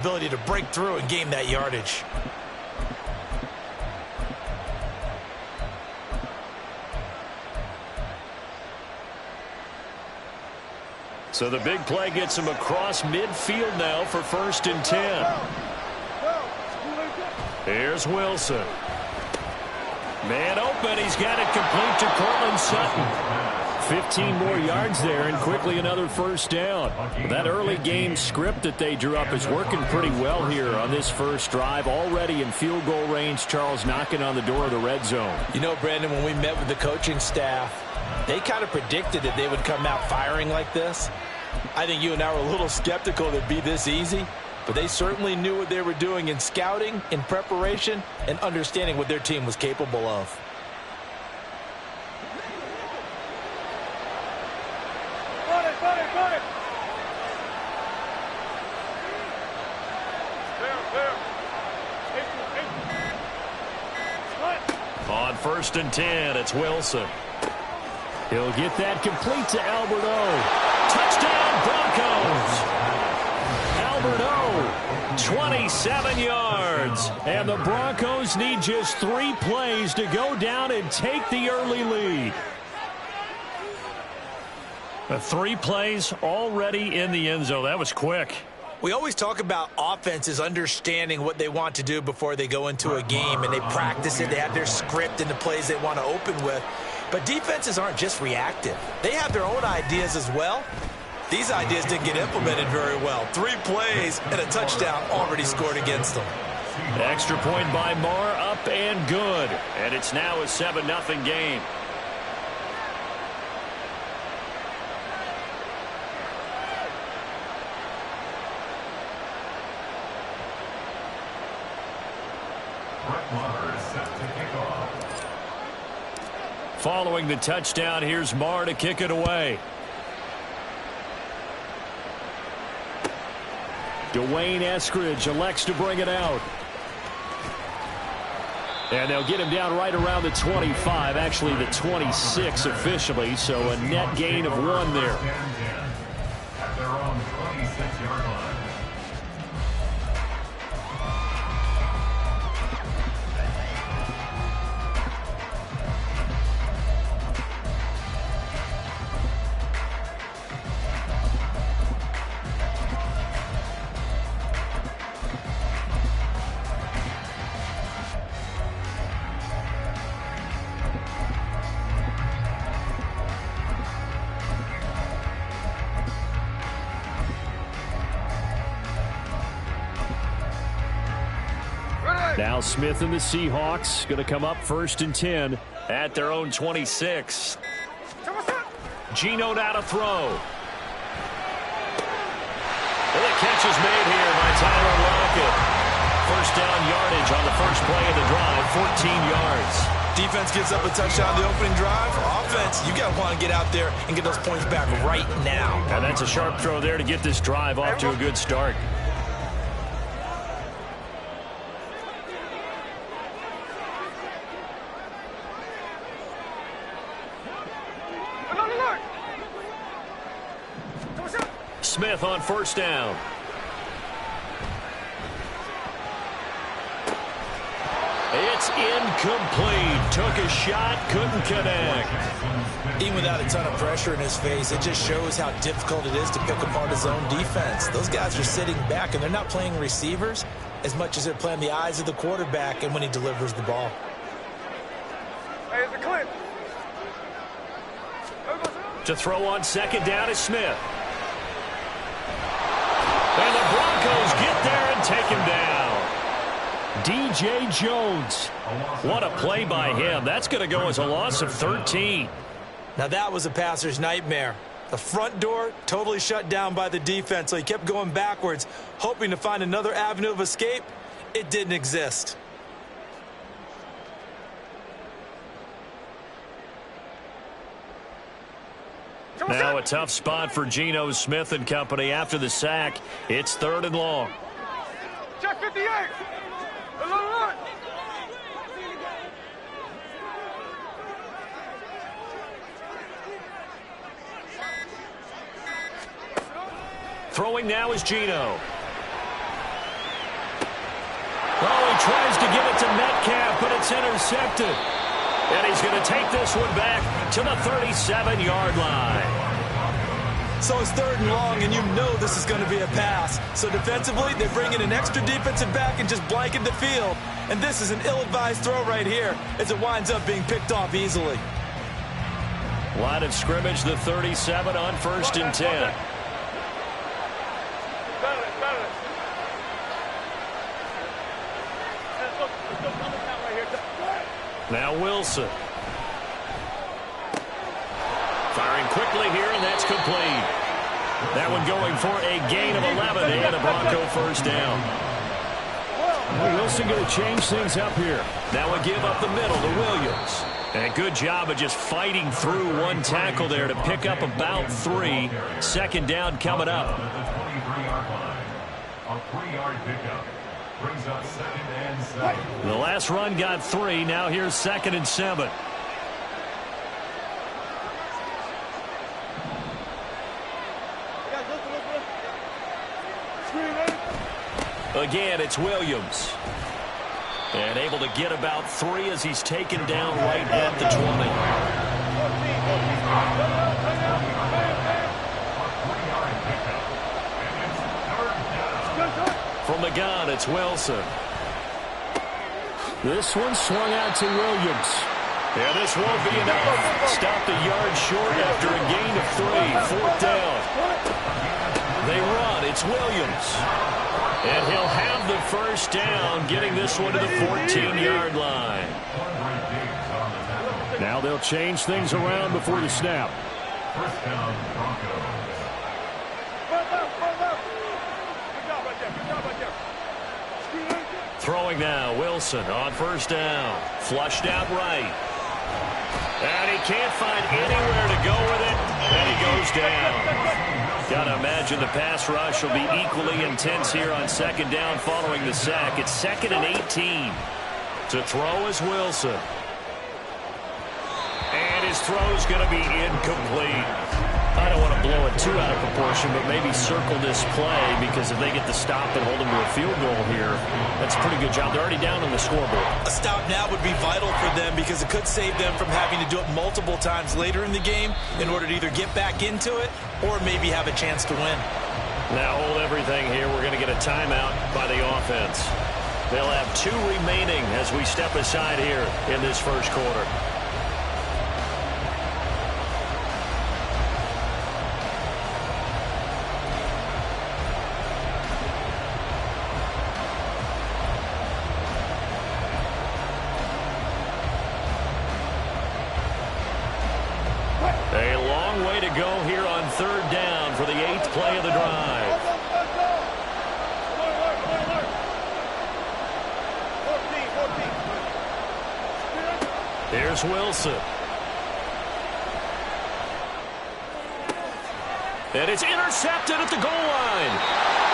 ability to break through and gain that yardage. So the big play gets him across midfield now for 1st and 10. Here's Wilson. Man open. He's got it complete to Cortland Sutton. 15 more yards there and quickly another 1st down. That early game script that they drew up is working pretty well here on this first drive. Already in field goal range, Charles knocking on the door of the red zone. You know, Brandon, when we met with the coaching staff, they kind of predicted that they would come out firing like this. I think you and I were a little skeptical that it'd be this easy, but they certainly knew what they were doing in scouting, in preparation, and understanding what their team was capable of. On 1st and 10, it's Wilson. He'll get that complete to Albert O. Touchdown, Broncos! Albert O, 27 yards. And the Broncos need just 3 plays to go down and take the early lead. 3 plays already in the end zone. That was quick. We always talk about offenses understanding what they want to do before they go into a game, and they practice it. They have their script and the plays they want to open with. But defenses aren't just reactive. They have their own ideas as well. These ideas didn't get implemented very well. 3 plays and a touchdown already scored against them. Extra point by Marr, up and good. And it's now a 7-0 game. Following the touchdown, here's Marr to kick it away. Dwayne Eskridge elects to bring it out. And they'll get him down right around the 25, actually the 26 officially, so a net gain of 1 there. At their own 26-yard line. Now Smith and the Seahawks going to come up 1st and 10 at their own 26. Geno now to throw. And the catch is made here by Tyler Lockett. 1st down yardage on the first play of the drive, 14 yards. Defense gives up a touchdown the opening drive. Offense, you got to want to get out there and get those points back right now. And that's a sharp throw there to get this drive off to a good start. Smith on 1st down. It's incomplete. Took a shot, couldn't connect. Even without a ton of pressure in his face, it just shows how difficult it is to pick apart his own defense. Those guys are sitting back, and they're not playing receivers as much as they're playing the eyes of the quarterback and when he delivers the ball. Hey, it's a clip. To throw on 2nd down is Smith. And the Broncos get there and take him down. D.J. Jones. What a play by him. That's going to go as a loss of 13. Now that was a passer's nightmare. The front door totally shut down by the defense, so he kept going backwards, hoping to find another avenue of escape. It didn't exist. Now a tough spot for Geno Smith and company after the sack. It's 3rd and long. Check 58. Throwing now is Geno. tries to give it to Metcalf, but it's intercepted. And he's going to take this one back to the 37-yard line. So it's 3rd and long, and you know this is going to be a pass. So defensively, they bring in an extra defensive back and just blanket the field. And this is an ill-advised throw right here as it winds up being picked off easily. Line of scrimmage, the 37 on 1st and 10. Now Wilson. Firing quickly here, and that's complete. That one going for a gain of 11 and a Bronco 1st down. Well, Wilson going to change things up here. Now a give up the middle to Williams. And a good job of just fighting through one tackle there to pick up about 3. 2nd down coming up. A 3-yard pickup brings up 2nd and 7. The last run got 3. Now here's 2nd and 7. Again, it's Williams. And able to get about 3 as he's taken down right at the 20. From the gun, it's Wilson. This one swung out to Williams. Yeah, this won't be enough. Stopped a yard short after a gain of 3. 4th down. They run. It's Williams. And he'll have the 1st down, getting this one to the 14-yard line. Now they'll change things around before the snap. 1st down, Broncos. Throwing now, Wilson on 1st down. Flushed out right. And he can't find anywhere to go with it. And he goes down. Got to imagine the pass rush will be equally intense here on 2nd down following the sack. It's 2nd and 18. To throw is Wilson. And his throw's going to be incomplete. I don't want to blow it too out of proportion, but maybe circle this play, because if they get the stop and hold them to a field goal here, that's a pretty good job. They're already down on the scoreboard. A stop now would be vital for them because it could save them from having to do it multiple times later in the game in order to either get back into it or maybe have a chance to win. Now hold everything here. We're going to get a timeout by the offense. They'll have 2 remaining as we step aside here in this 1st quarter. A long way to go here on 3rd down for the 8th play of the drive. Here's Wilson. And it's intercepted at the goal line.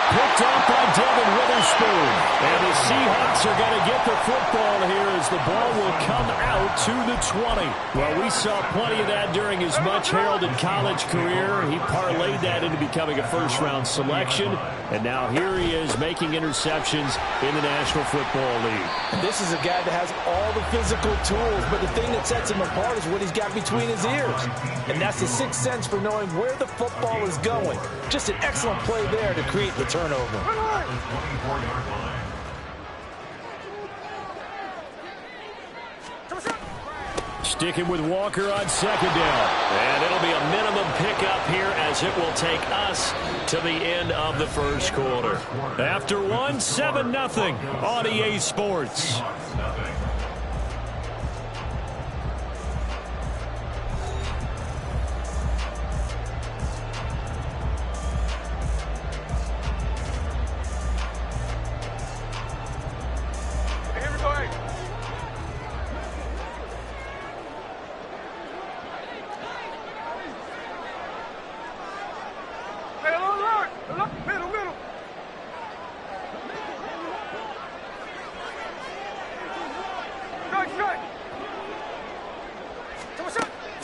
Picked up by Devin Witherspoon. And the Seahawks are going to get the football here as the ball will come out to the 20. Well, we saw plenty of that during his much-heralded college career. He parlayed that into becoming a 1st-round selection. And now here he is making interceptions in the National Football League. And this is a guy that has all the physical tools, but the thing that sets him apart is what he's got between his ears. And that's the 6th sense for knowing where the football is going. Just an excellent play there to create the turnover. Sticking with Walker on 2nd down. And it'll be a minimum pickup here as it will take us to the end of the 1st quarter. After 1, 7-0 on EA Sports.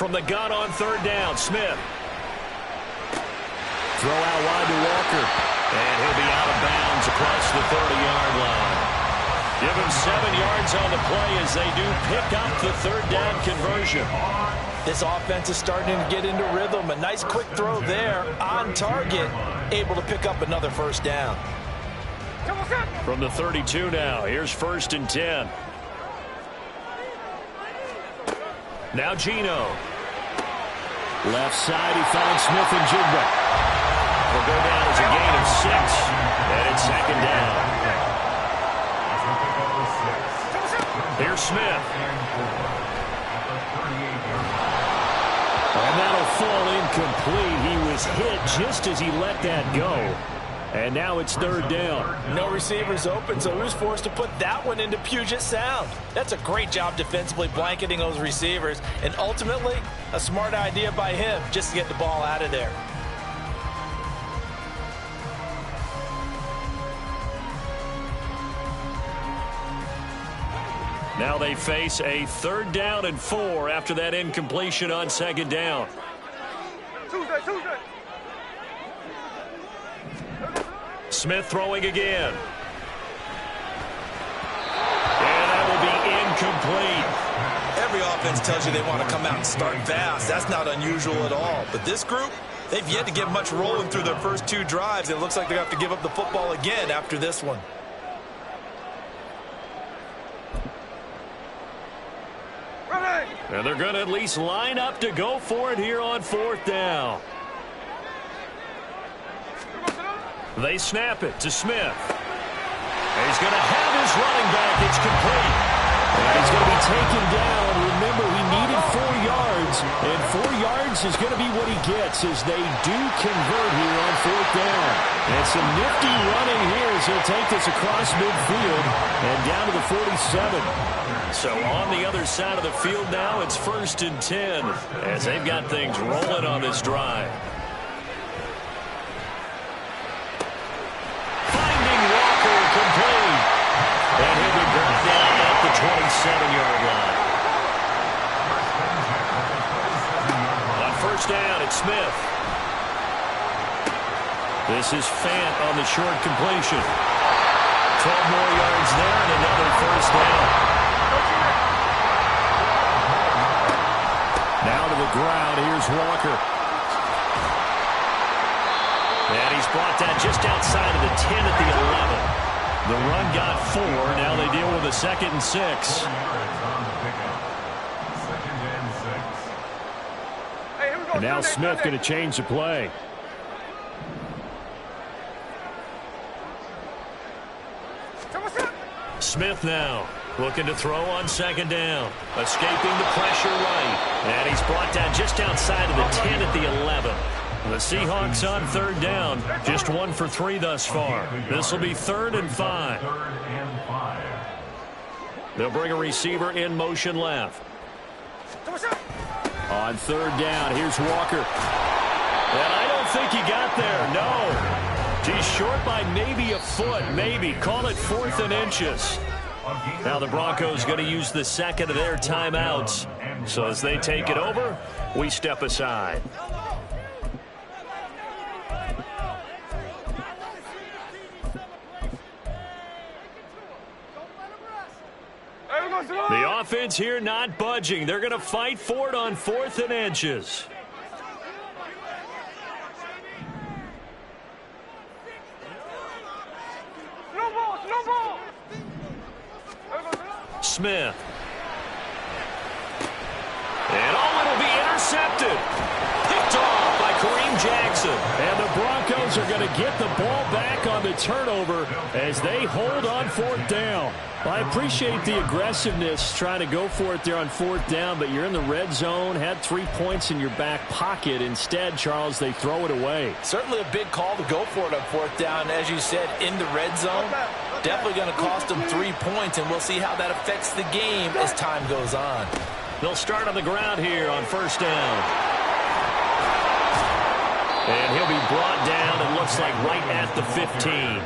From the gun on 3rd down, Smith. Throw out wide to Walker. And he'll be out of bounds across the 30-yard line. Give him 7 yards on the play as they do pick up the third down conversion. This offense is starting to get into rhythm. A nice quick throw there on target, able to pick up another first down. From the 32 now, here's 1st and 10. Now Gino. Left side, he finds Smith and Jigba. Will go down as a gain of 6, and it's 2nd down. Here's Smith. And that'll fall incomplete. He was hit just as he let that go. And now it's 3rd down. No receivers open, so he was forced to put that one into Puget Sound. That's a great job defensively blanketing those receivers, and ultimately a smart idea by him just to get the ball out of there. Now they face a 3rd down and 4 after that incompletion on 2nd down. Tuesday. Smith throwing again. And that will be incomplete. Every offense tells you they want to come out and start fast. That's not unusual at all. But this group, they've yet to get much rolling through their first 2 drives. It looks like they have to give up the football again after this one. And they're going to at least line up to go for it here on 4th down. They snap it to Smith. And he's going to have his running back. It's complete. And he's going to be taken down. Remember, he needed 4 yards. And 4 yards is going to be what he gets as they do convert here on 4th down. And some nifty running here as he'll take this across midfield and down to the 47. So on the other side of the field now, it's 1st and 10 as they've got things rolling on this drive. Finding Walker complete. And he'll be brought down at the 27-yard line. On 1st down, it's Smith. This is Fant on the short completion. 12 more yards there and another 1st down. Now to the ground, here's Walker. And he's brought down just outside of the 10 at the 11. The run got 4. Now they deal with a 2nd and 6. And now Smith going to change the play. Smith now looking to throw on 2nd down. Escaping the pressure right. And he's brought down just outside of the 10 at the 11. The Seahawks on 3rd down. Just 1 for 3 thus far. This will be 3rd and 5. They'll bring a receiver in motion left. On 3rd down, here's Walker. And I don't think he got there. No. He's short by maybe a foot. Maybe. Call it 4th and inches. Now the Broncos going to use the 2nd of their timeouts. So as they take it over, we step aside. The offense here not budging. They're going to fight for it on 4th and inches. Smith. And it'll be intercepted. Picked off by Kareem Jackson. And the Broncos are going to get the ball back on the turnover as they hold on 4th down. Well, I appreciate the aggressiveness trying to go for it there on 4th down, but you're in the red zone, had 3 points in your back pocket. Instead, Charles, they throw it away. Certainly a big call to go for it on 4th down. As you said, in the red zone, definitely going to cost them 3 points, and we'll see how that affects the game as time goes on. They'll start on the ground here on 1st down. And he'll be brought down, it looks like right at the 15.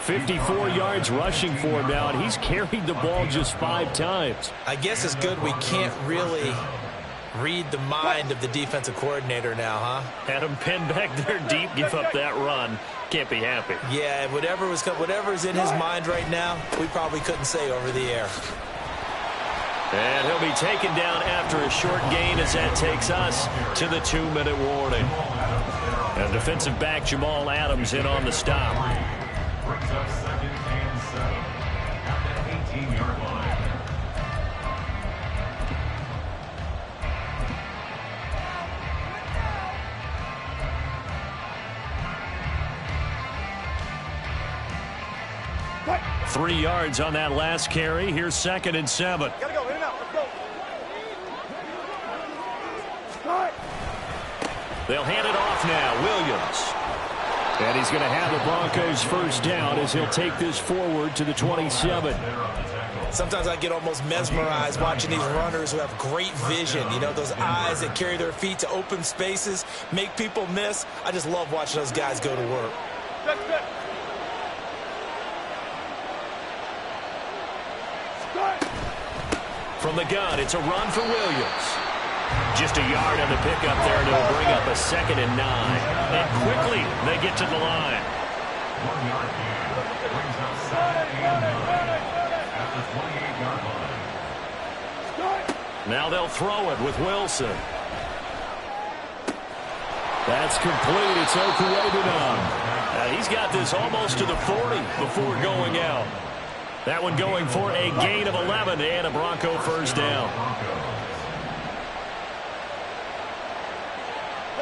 54 yards rushing for him now, and he's carried the ball just 5 times. I guess it's good we can't really Read the mind of the defensive coordinator now, huh? Had him pinned back there deep, give up that run. Can't be happy. Yeah, whatever's in his mind right now, we probably couldn't say over the air. And he'll be taken down after a short gain as that takes us to the 2-minute warning. And defensive back Jamal Adams in on the stop. Brings up 2nd and 7 at the 18-yard line. Right. 3 yards on that last carry. Here's 2nd and 7. Gotta go, in and out, let's go. Right. They'll hand it off now. Williams. And he's going to have the Broncos first down as he'll take this forward to the 27. Sometimes I get almost mesmerized watching these runners who have great vision. You know, those eyes that carry their feet to open spaces, make people miss. I just love watching those guys go to work. Set. From the gun, it's a run for Williams. Just a yard on the pickup there, and it'll bring up a 2nd and 9. And quickly, they get to the line. 1 yard gain. Brings up 2nd and 9 at the 28-yard line. Now they'll throw it with Wilson. That's complete. It's Okuegbunam. He's got this almost to the 40 before going out. That one going for a gain of 11 and a Bronco first down.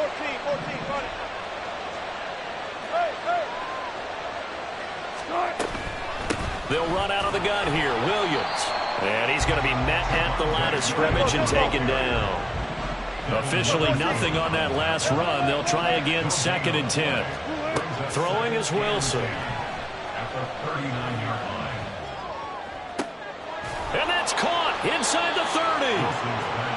14, run it. Hey. They'll run out of the gun here. Williams. And he's going to be met at the line of scrimmage and taken down. Officially nothing on that last run. They'll try again, 2nd and 10. Throwing is Wilson. At the 39-yard line. And that's caught inside the 30.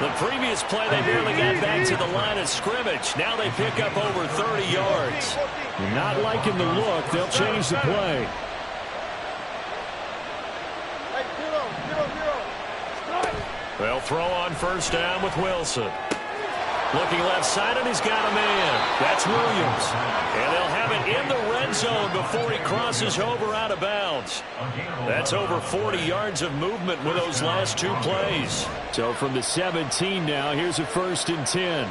The previous play, they barely got back to the line of scrimmage. Now they pick up over 30 yards. Not liking the look. They'll change the play. Hey, 0. They'll throw on first down with Wilson. Looking left side, and he's got a man. That's Williams. And they'll have it in the red zone before he crosses over out of bounds. That's over 40 yards of movement with those last 2 plays. So from the 17 now, here's a 1st and 10.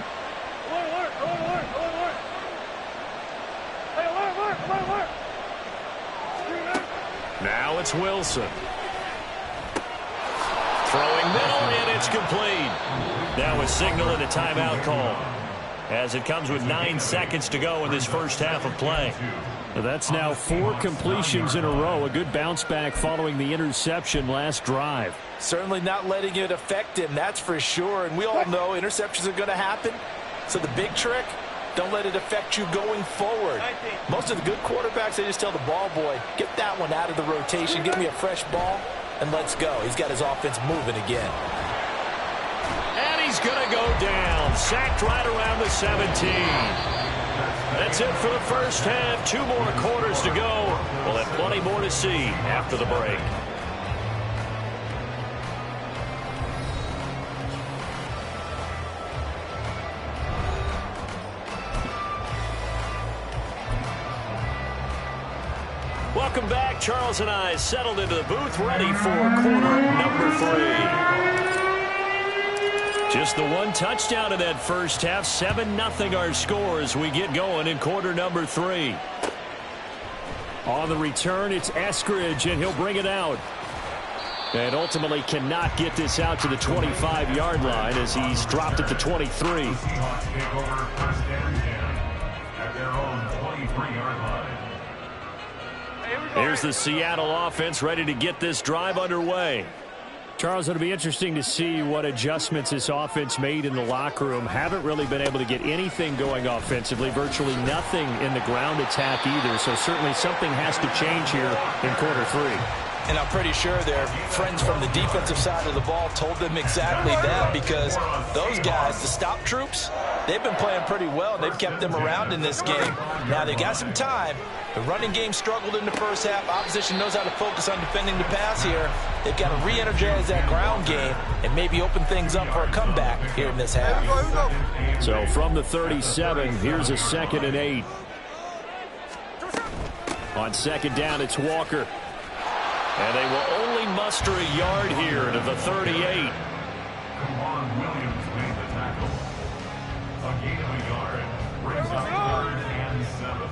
Now it's Wilson. Throwing middle, and it's complete. That was signaling a timeout call, as it comes with 9 seconds to go in this first half of play. That's now 4 completions in a row. A good bounce back following the interception last drive. Certainly not letting it affect him, that's for sure. And we all know interceptions are going to happen. So the big trick, don't let it affect you going forward. Most of the good quarterbacks, they just tell the ball boy, get that one out of the rotation, give me a fresh ball, and let's go. He's got his offense moving again. And he's going to go down. Sacked right around the 17. That's it for the first half. 2 more quarters to go. We'll have plenty more to see after the break. Welcome back. Charles and I settled into the booth, ready for quarter number 3. Just the 1 touchdown in that first half. 7-0 our score as we get going in quarter number 3. On the return, it's Eskridge, and he'll bring it out. And ultimately cannot get this out to the 25-yard line as he's dropped at the 23. Seahawks take over 1st and 10 at their own 23-yard line. Here's the Seattle offense ready to get this drive underway. Charles, it'll be interesting to see what adjustments this offense made in the locker room. Haven't really been able to get anything going offensively, virtually nothing in the ground attack either. So certainly something has to change here in quarter 3. And I'm pretty sure their friends from the defensive side of the ball told them exactly that, because those guys, the stop troops, they've been playing pretty well. They've kept them around in this game. Now, they've got some time. The running game struggled in the first half. Opposition knows how to focus on defending the pass here. They've got to re-energize that ground game and maybe open things up for a comeback here in this half. So from the 37, here's a 2nd and 8. On 2nd down, it's Walker. And they will only muster a yard here to the 38. Kamon Williams made the tackle. A gain of a yard. Brings up 3rd and 7.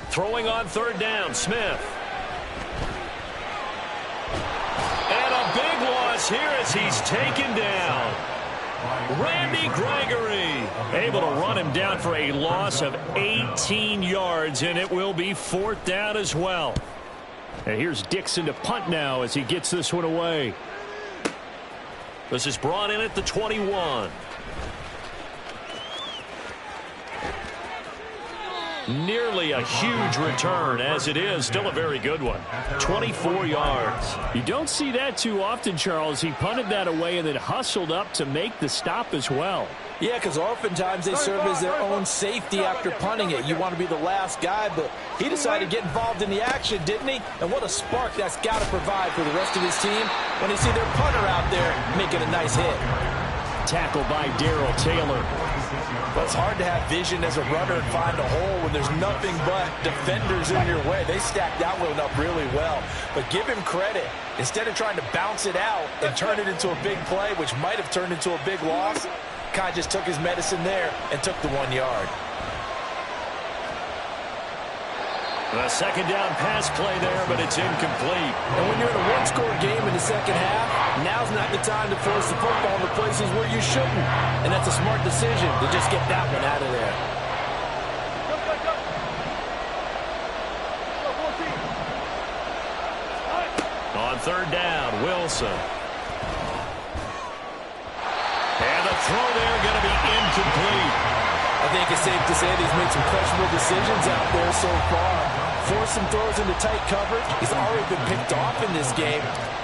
Throwing on 3rd down, Smith. And a big loss here as he's taken down. Randy Gregory able to run him down for a loss of 18 yards, and it will be 4th down as well. And here's Dixon to punt now as he gets this one away. This is brought in at the 21. Nearly a huge return, as it is still a very good one. 24 yards. You don't see that too often, Charles. He punted that away and then hustled up to make the stop as well. Yeah, because oftentimes they serve as their own safety after punting it. You want to be the last guy, but he decided to get involved in the action, didn't he? And what a spark that's got to provide for the rest of his team when they see their punter out there making a nice hit. Tackled by Darrell Taylor. Well, it's hard to have vision as a runner and find a hole when there's nothing but defenders in your way. They stacked that one up really well. But give him credit. Instead of trying to bounce it out and turn it into a big play, which might have turned into a big loss, Kai just took his medicine there and took the 1 yard. The 2nd down pass play there, but it's incomplete. And when you're in a one-score game in the second half, now's not the time to force the football in the places where you shouldn't. And that's a smart decision to just get that one out of there. On 3rd down, Wilson. And the throw there going to be incomplete. I think it's safe to say that he's made some questionable decisions out there so far. Forced some throws into tight coverage. He's already been picked off in this game.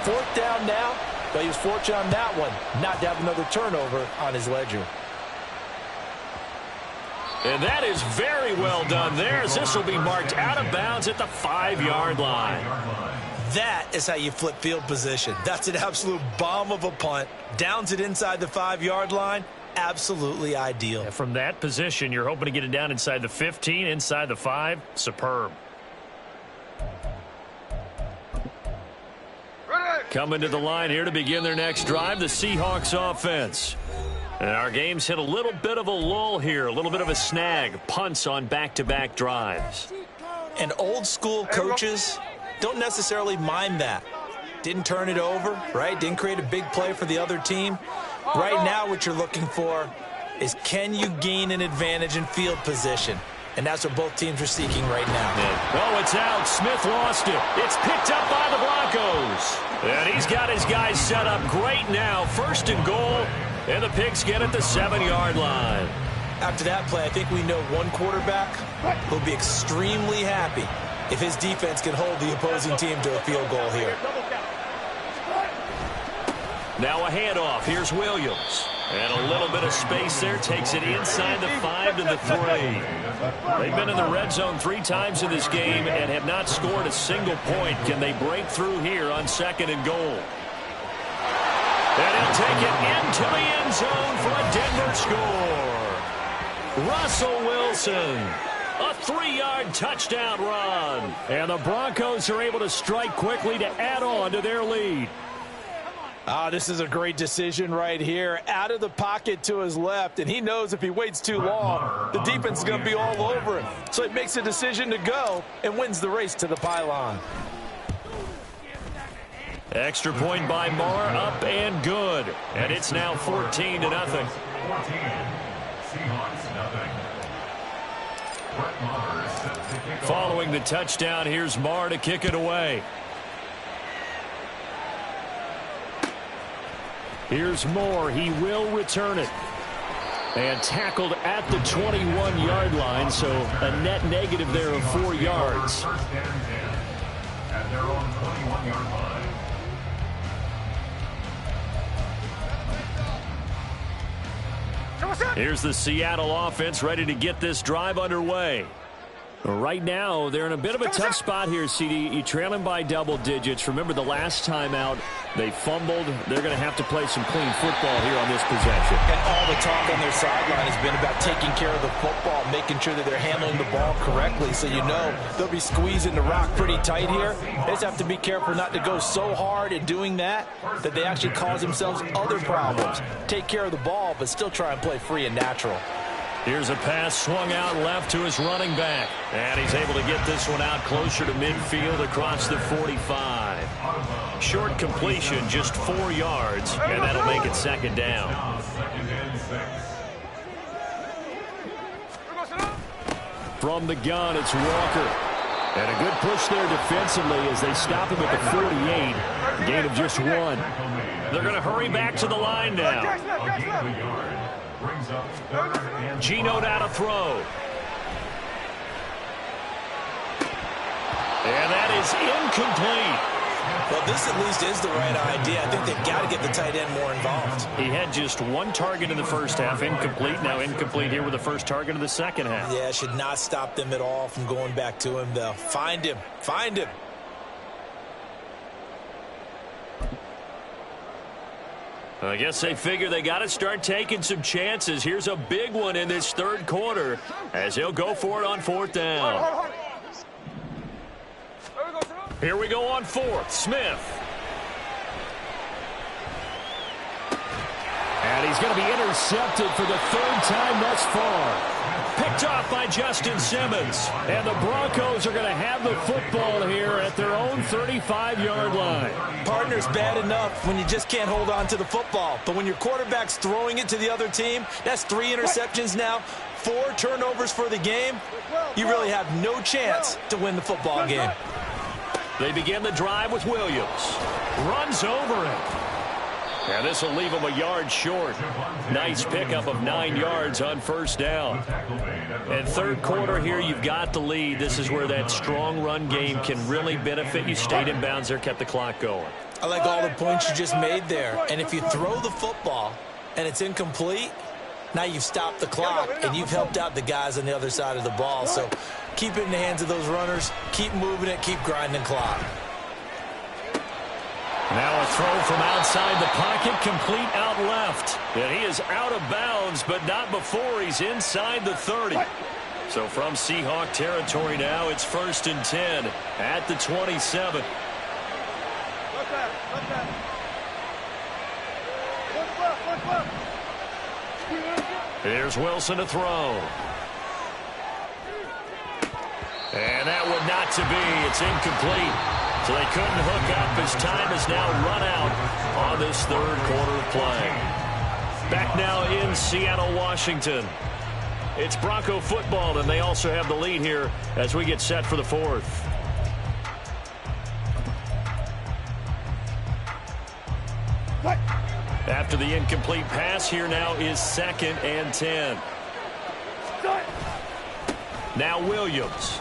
4th down now, but he was fortunate on that one not to have another turnover on his ledger. And that is very well done there, as this will be marked out of bounds at the 5-yard line. That is how you flip field position. That's an absolute bomb of a punt. Downs it inside the 5-yard line. Absolutely ideal. Yeah, from that position, you're hoping to get it down inside the 15, inside the 5. Superb. Coming to the line here to begin their next drive, the Seahawks offense. And our game's hit a little bit of a lull here, a little bit of a snag. Punts on back-to-back drives. And old school coaches don't necessarily mind that. Didn't turn it over, right? Didn't create a big play for the other team. Right now what you're looking for is, can you gain an advantage in field position? And that's what both teams are seeking right now. Oh, it's out. Smith lost it. It's picked up by the Broncos. And he's got his guys set up great now. 1st and goal. And the Pigs get at the 7-yard line. After that play, I think we know one quarterback will be extremely happy if his defense can hold the opposing team to a field goal here. Now a handoff. Here's Williams. And a little bit of space there. Takes it inside the 5 to the 3. They've been in the red zone 3 times in this game and have not scored a single point. Can they break through here on 2nd and goal? And he'll take it into the end zone for a Denver score. Russell Wilson. A 3-yard touchdown run. And the Broncos are able to strike quickly to add on to their lead. This is a great decision right here. Out of the pocket to his left, and he knows if he waits too long, the defense is going to be all over him. So he makes a decision to go and wins the race to the pylon. Extra point by Marr, up and good. And it's now 14-0. 14. Seahawks, nothing. Brett Maher is set to kick off. Following the touchdown, here's Marr to kick it away. Here's Moore. He will return it. And tackled at the 21-yard line, so a net negative there of 4 yards. First and 10 at their own 21-yard line. Here's the Seattle offense ready to get this drive underway. Right now, they're in a bit of a tough spot here, CD. You trail them by double digits. Remember the last time out, they fumbled. They're going to have to play some clean football here on this possession. And all the talk on their sideline has been about taking care of the football, making sure that they're handling the ball correctly. So you know they'll be squeezing the rock pretty tight here. They just have to be careful not to go so hard in doing that they actually cause themselves other problems. Take care of the ball, but still try and play free and natural. Here's a pass swung out left to his running back. And he's able to get this one out closer to midfield across the 45. Short completion, just 4 yards, and that'll make it second down. From the gun, it's Walker. And a good push there defensively as they stop him at the 48. Gain of just 1. They're going to hurry back to the line now. Geno now to throw. And that is incomplete. Well, this at least is the right idea. I think they've got to get the tight end more involved. He had just 1 target in the first half, incomplete. Now incomplete here with the first target of the second half. Yeah, should not stop them at all from going back to him, though. Find him. Find him. I guess they figure they got to start taking some chances. Here's a big one in this third quarter as he'll go for it on 4th down. Here we go on 4th. Smith. And he's going to be intercepted for the 3rd time thus far. Picked off by Justin Simmons. And the Broncos are going to have the football here at their own 35-yard line. Partner's bad enough when you just can't hold on to the football. But when your quarterback's throwing it to the other team, that's 3 interceptions now, 4 turnovers for the game. You really have no chance to win the football game. They begin the drive with Williams. Runs over it. And this will leave him a yard short. Nice pickup of 9 yards on 1st down. And third quarter here, you've got the lead. This is where that strong run game can really benefit you. Stayed in bounds there, kept the clock going. I like all the points you just made there. And if you throw the football and it's incomplete, now you've stopped the clock and you've helped out the guys on the other side of the ball. So keep it in the hands of those runners. Keep moving it. Keep grinding clock. Now a throw from outside the pocket, complete out left. And he is out of bounds, but not before he's inside the 30. So from Seahawk territory now, it's 1st and 10 at the 27. Here's Wilson to throw. And that one not to be. It's incomplete. So they couldn't hook up as time has now run out on this third quarter of play. Back now in Seattle, Washington. It's Bronco football, and they also have the lead here as we get set for the 4th. After the incomplete pass, here now is 2nd and 10. Now Williams.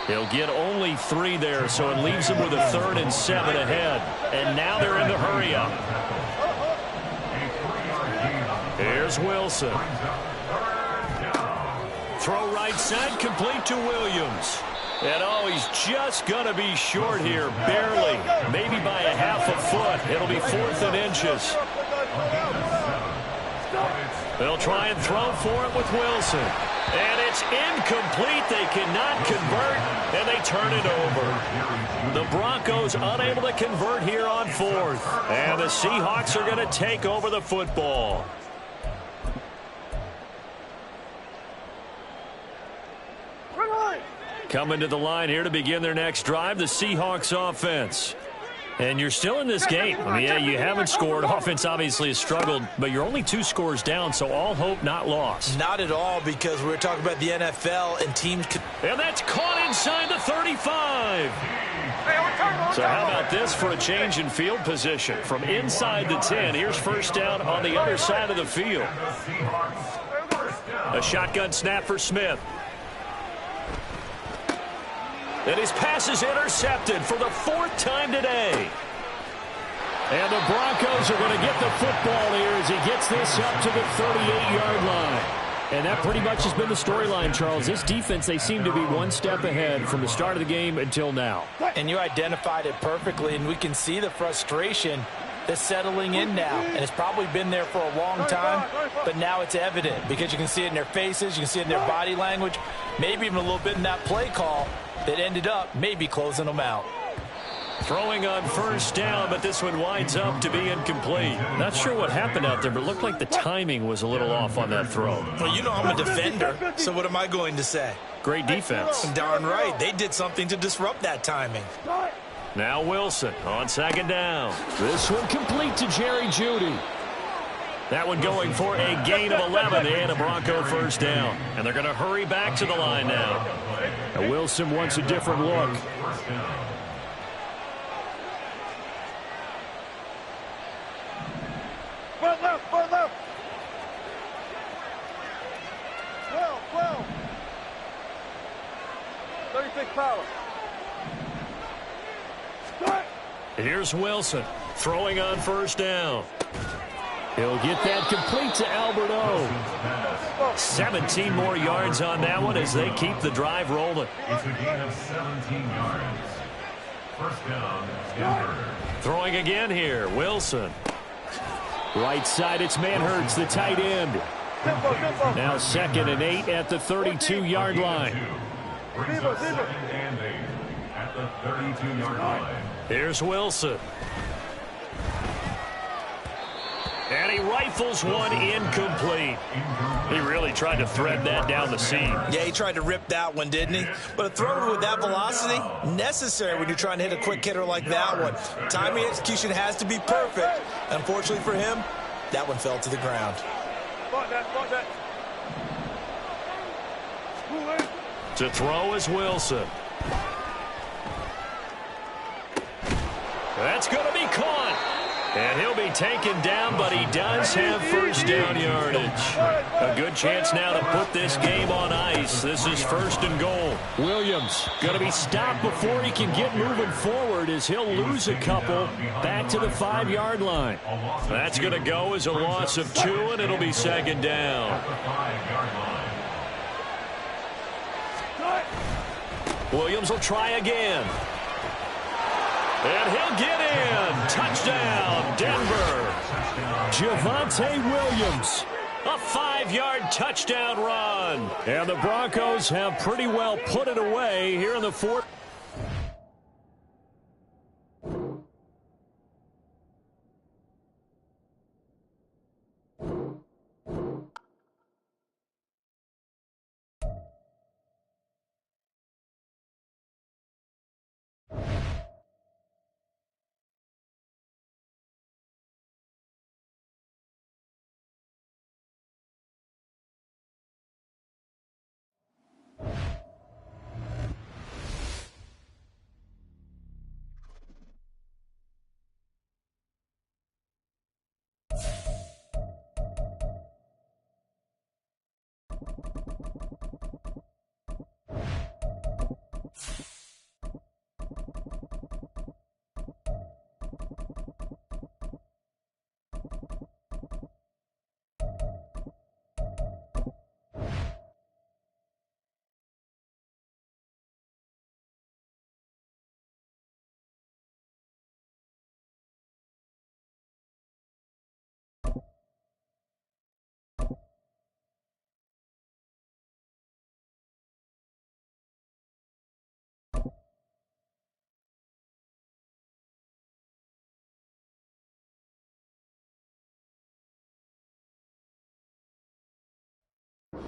He'll get only 3 there, so it leaves him with a 3rd and 7 ahead. And now they're in the hurry-up. Here's Wilson. Throw right side, complete to Williams. And oh, he's just going to be short here, barely. Maybe by a half a foot. It'll be 4th and inches. They'll try and throw for it with Wilson. And it's incomplete. They cannot convert, and they turn it over. The Broncos unable to convert here on 4th. And the Seahawks are going to take over the football. Coming to the line here to begin their next drive, the Seahawks offense. And you're still in this game. I mean, yeah, you haven't scored. Offense obviously has struggled, but you're only 2 scores down, so all hope not lost. Not at all, because we're talking about the NFL and teams. And that's caught inside the 35. So how about this for a change in field position? From inside the 10, here's 1st down on the other side of the field. A shotgun snap for Smith. And his pass is intercepted for the 4th time today. And the Broncos are going to get the football here as he gets this up to the 38-yard line. And that pretty much has been the storyline, Charles. This defense, they seem to be one step ahead from the start of the game until now. And you identified it perfectly, and we can see the frustration that's settling in now. And it's probably been there for a long time, but now it's evident because you can see it in their faces, you can see it in their body language, maybe even a little bit in that play call that ended up maybe closing them out. Throwing on first down, but this one winds up to be incomplete. Not sure what happened out there, but it looked like the timing was a little off on that throw. Well, you know I'm a defender, so what am I going to say? Great defense. Darn right. They did something to disrupt that timing. Now Wilson on second down. This one complete to Jerry Jeudy. That one going for a gain of 11 and a Bronco first down. And they're going to hurry back to the line now. Now Wilson wants a different look. Front left, front left. 12. 36 power. Start. Here's Wilson throwing on first down. He'll get that complete to Albert O. 17 more yards on that one as they keep the drive rolling. It's a gain of 17 yards. First down, Denver. Throwing again here, Wilson. Right side, it's Manhertz, the tight end. Now 2nd and 8 at the 32-yard line. Brings up 2nd and 8 at the 32-yard line. Here's Wilson. And he rifles one incomplete. He really tried to thread that down the seam. Yeah, he tried to rip that one, didn't he? But a throw with that velocity, necessary when you're trying to hit a quick hitter like that one. Timing execution has to be perfect. Unfortunately for him, that one fell to the ground. To throw is Wilson. That's going to be caught. And he'll be taken down, but he does have first down yardage. A good chance now to put this game on ice. This is 1st and goal. Williams going to be stopped before he can get moving forward as he'll lose a couple back to the 5-yard line. That's going to go as a loss of 2, and it'll be 2nd down. Williams will try again. And he'll get in. Touchdown, Denver. Javonte Williams. A 5-yard touchdown run. And the Broncos have pretty well put it away here in the 4th.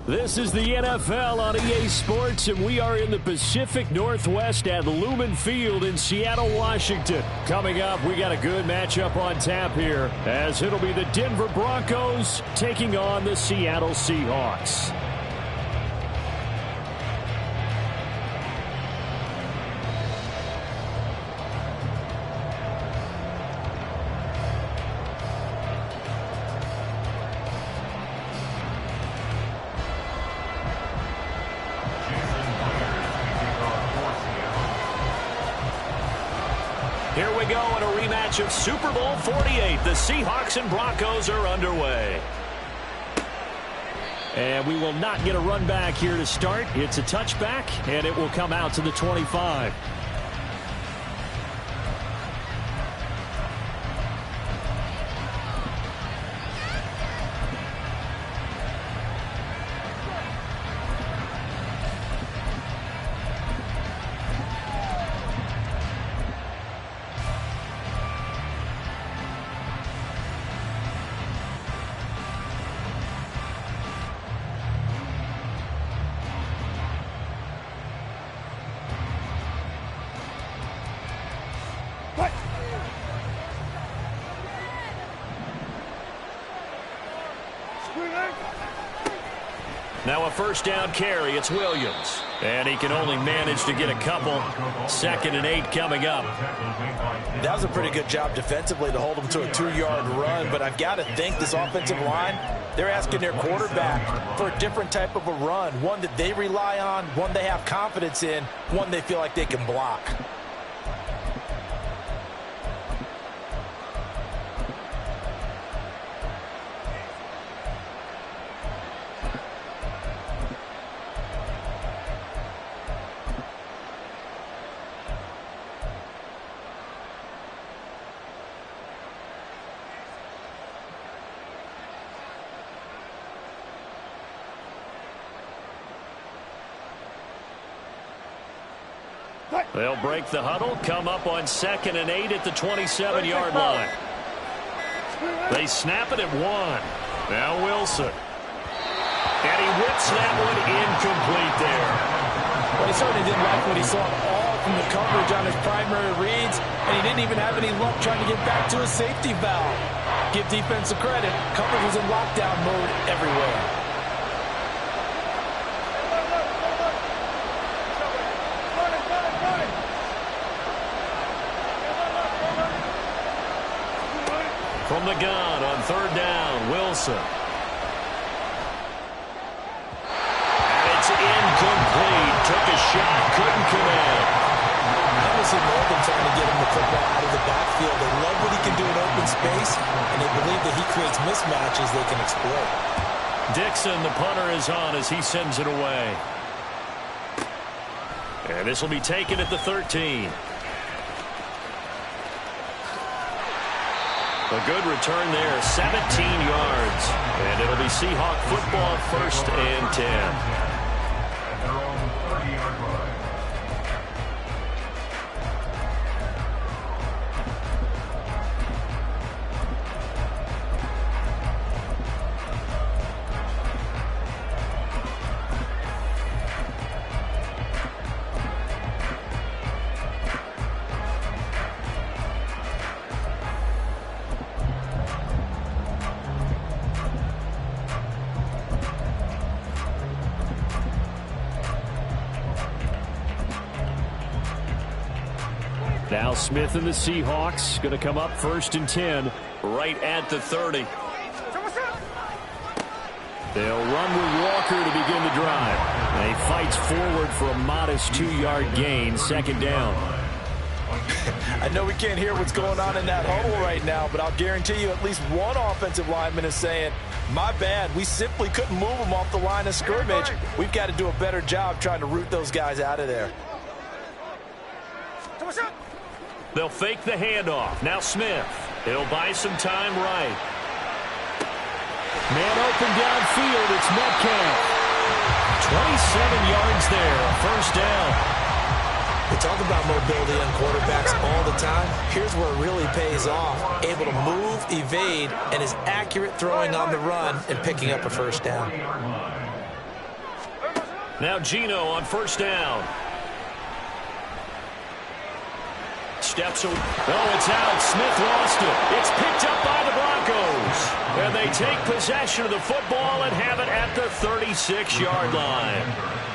This is the NFL on EA Sports, and we are in the Pacific Northwest at Lumen Field in Seattle, Washington. Coming up, we got a good matchup on tap here, as it'll be the Denver Broncos taking on the Seattle Seahawks. Here we go in a rematch of Super Bowl 48. The Seahawks and Broncos are underway. And we will not get a run back here to start. It's a touchback, and it will come out to the 25. Now a first down carry. It's Williams. And he can only manage to get a couple. 2nd and 8 coming up. That was a pretty good job defensively to hold them to a 2-yard run, but I've got to think this offensive line, they're asking their quarterback for a different type of a run, one that they rely on, one they have confidence in, one they feel like they can block. They'll break the huddle, come up on 2nd and 8 at the 27-yard line. They snap it at 1. Now Wilson. And he whips that one incomplete there. Well, he certainly didn't like what he saw all from the coverage on his primary reads, and he didn't even have any luck trying to get back to his safety valve. Give defensive credit. Coverage was in lockdown mode everywhere. From the gun on 3rd down, Wilson. And it's incomplete. Took a shot, couldn't connect. Obviously, more than trying to get him the football out of the backfield. They love what he can do in open space, and they believe that he creates mismatches they can exploit. Dixon, the punter, is on as he sends it away. And this will be taken at the 13. A good return there, 17 yards. And it'll be Seahawk football, 1st and 10. At their own 30-yard line. Now Smith and the Seahawks going to come up 1st and 10. Right at the 30. They'll run with Walker to begin the drive. And he fights forward for a modest 2-yard gain, 2nd down. I know we can't hear what's going on in that huddle right now, but I'll guarantee you at least one offensive lineman is saying, my bad, we simply couldn't move them off the line of scrimmage. We've got to do a better job trying to root those guys out of there. They'll fake the handoff. Now Smith. He'll buy some time right. Man open downfield. It's Metcalf. 27 yards there. 1st down. We talk about mobility on quarterbacks all the time. Here's where it really pays off. Able to move, evade, and is accurate throwing on the run and picking up a 1st down. Now Geno on 1st down. Steps away. Oh, it's out. Smith lost it. It's picked up by the Broncos. And they take possession of the football and have it at the 36-yard line.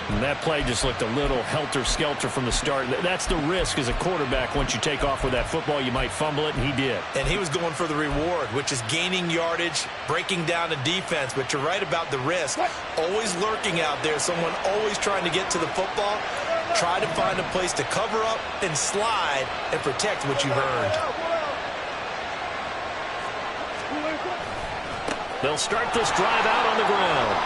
And that play just looked a little helter-skelter from the start. That's the risk as a quarterback. Once you take off with that football, you might fumble it, and he did. And he was going for the reward, which is gaining yardage, breaking down a defense. But you're right about the risk. Always lurking out there, someone always trying to get to the football. Try to find a place to cover up and slide and protect what you've earned. They'll start this drive out on the ground.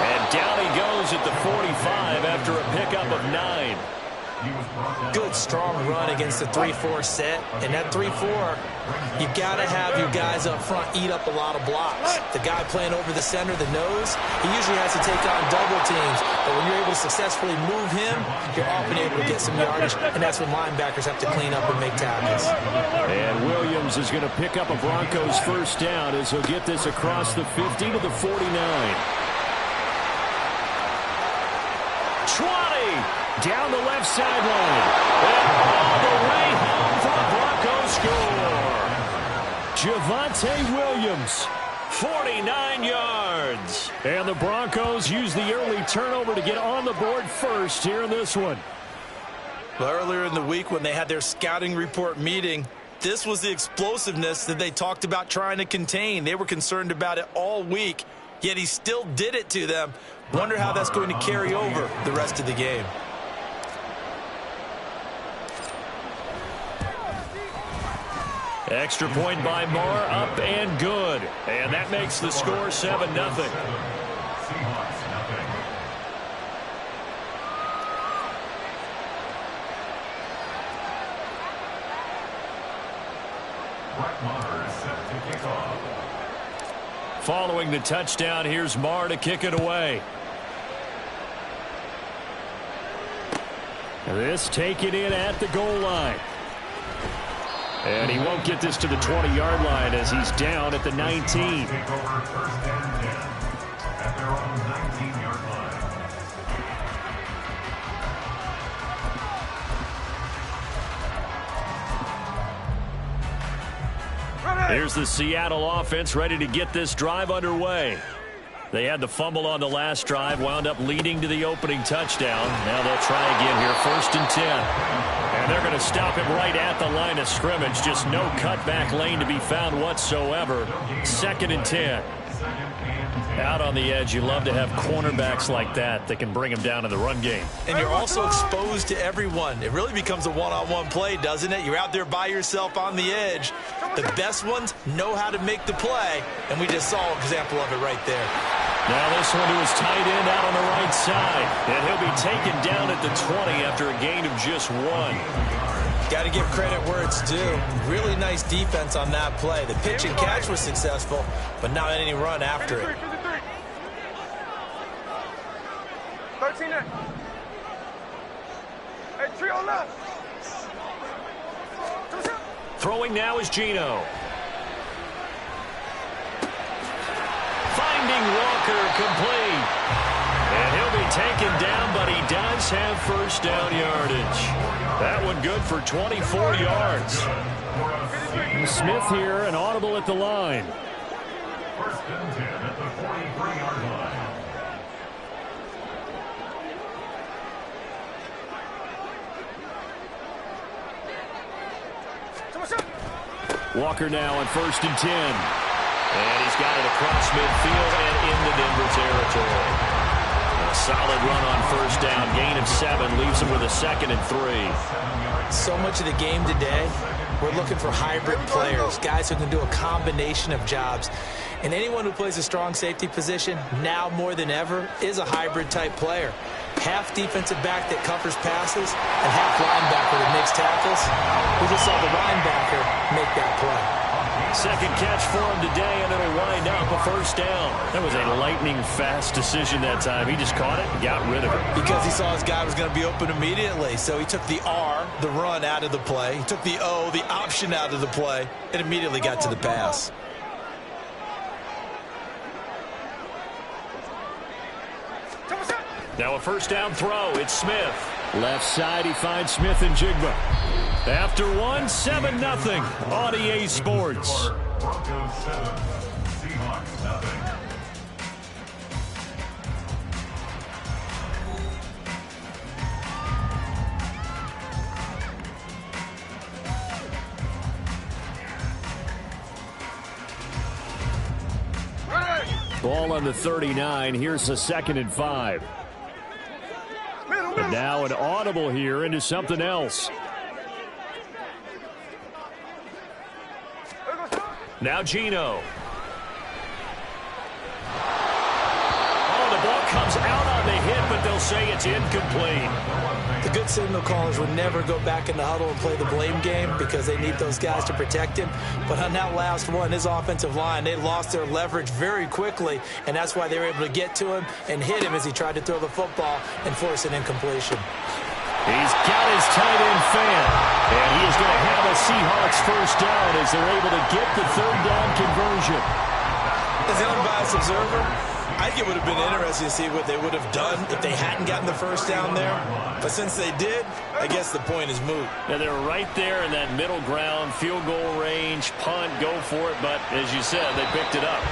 And down he goes at the 45 after a pickup of 9. Good, strong run against the 3-4 set. And that 3-4, you've got to have your guys up front eat up a lot of blocks. The guy playing over the center, the nose, he usually has to take on double teams. But when you're able to successfully move him, you're often able to get some yardage, and that's when linebackers have to clean up and make tackles. And Williams is going to pick up a Broncos first down as he'll get this across the 50 to the 49. 20! Down the left sideline. And all the way home for a Broncos score. Javonte Williams, 49 yards. And the Broncos use the early turnover to get on the board first here in this one. Well, earlier in the week when they had their scouting report meeting, this was the explosiveness that they talked about trying to contain. They were concerned about it all week, yet he still did it to them. Wonder how that's going to carry over the rest of the game. Extra point by Marr, up and good. And that makes the score 7-0. Following the touchdown, here's Marr to kick it away. This taken in at the goal line. And he won't get this to the 20-yard line as he's down at the 19. Here's the Seattle offense ready to get this drive underway. They had the fumble on the last drive, wound up leading to the opening touchdown. Now they'll try again here, 1st and 10. And they're going to stop him right at the line of scrimmage. Just no cutback lane to be found whatsoever. 2nd and 10. Out on the edge, you love to have cornerbacks like that can bring him down in the run game. And you're also exposed to everyone. It really becomes a one-on-one play, doesn't it? You're out there by yourself on the edge. The best ones know how to make the play, and we just saw an example of it right there. Now this one to his tight end out on the right side. And he'll be taken down at the 20 after a gain of just 1. Got to give credit where it's due. Really nice defense on that play. The pitch and catch was successful, but not any run after it. 13 in. Hey, trio left. Throwing now is Geno. Finding Walker complete. And he'll be taken down, but he does have first down yardage. That one good for 24 yards. Smith here, an audible at the line. 1st and 10 at the 43-yard line. Walker now on 1st and 10. And he's got it across midfield and into Denver territory. A solid run on 1st down. Gain of 7 leaves him with a 2nd and 3. So much of the game today, we're looking for hybrid players, guys who can do a combination of jobs. And anyone who plays a strong safety position, now more than ever, is a hybrid-type player. Half defensive back that covers passes and half linebacker that makes tackles. We just saw the linebacker make that play. 2nd catch for him today, and it'll wind up a 1st down. That was a lightning-fast decision that time. He just caught it and got rid of it. Because he saw his guy was going to be open immediately. So he took the R, the run, out of the play. He took the O, the option, out of the play, and immediately got to the pass. Now a 1st down throw. It's Smith. Left side, he finds Smith and Jigba. After 7-0 on EA Sports. Broncos 7, Seahawks nothing. Ball on the 39. Here's a 2nd and 5. But now an audible here into something else. Now Gino. Oh, the ball comes out on the hit, but they'll say it's incomplete. The good signal callers would never go back in the huddle and play the blame game because they need those guys to protect him. But on that last one, his offensive line, they lost their leverage very quickly, and that's why they were able to get to him and hit him as he tried to throw the football and force an incompletion. He's got his tight end fan, and he is going to have a Seahawks first down as they're able to get the third down conversion. As an unbiased observer, I think it would have been interesting to see what they would have done if they hadn't gotten the first down there. But since they did, I guess the point is moot. Yeah, they're right there in that middle ground, field goal range, punt, go for it. But as you said, they picked it up.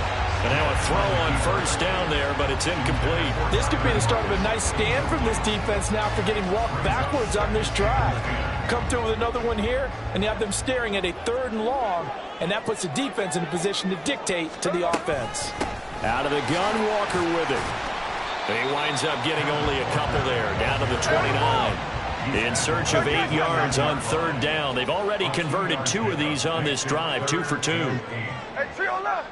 And now a throw on first down there, but it's incomplete. This could be the start of a nice stand from this defense now for getting walked backwards on this drive. Come through with another one here, and you have them staring at a 3rd and long, and that puts the defense in a position to dictate to the offense. Out of the gun, Walker with it. He winds up getting only a couple there, down to the 29. In search of 8 yards on 3rd down. They've already converted 2 of these on this drive, 2 for 2. Hey, trio left.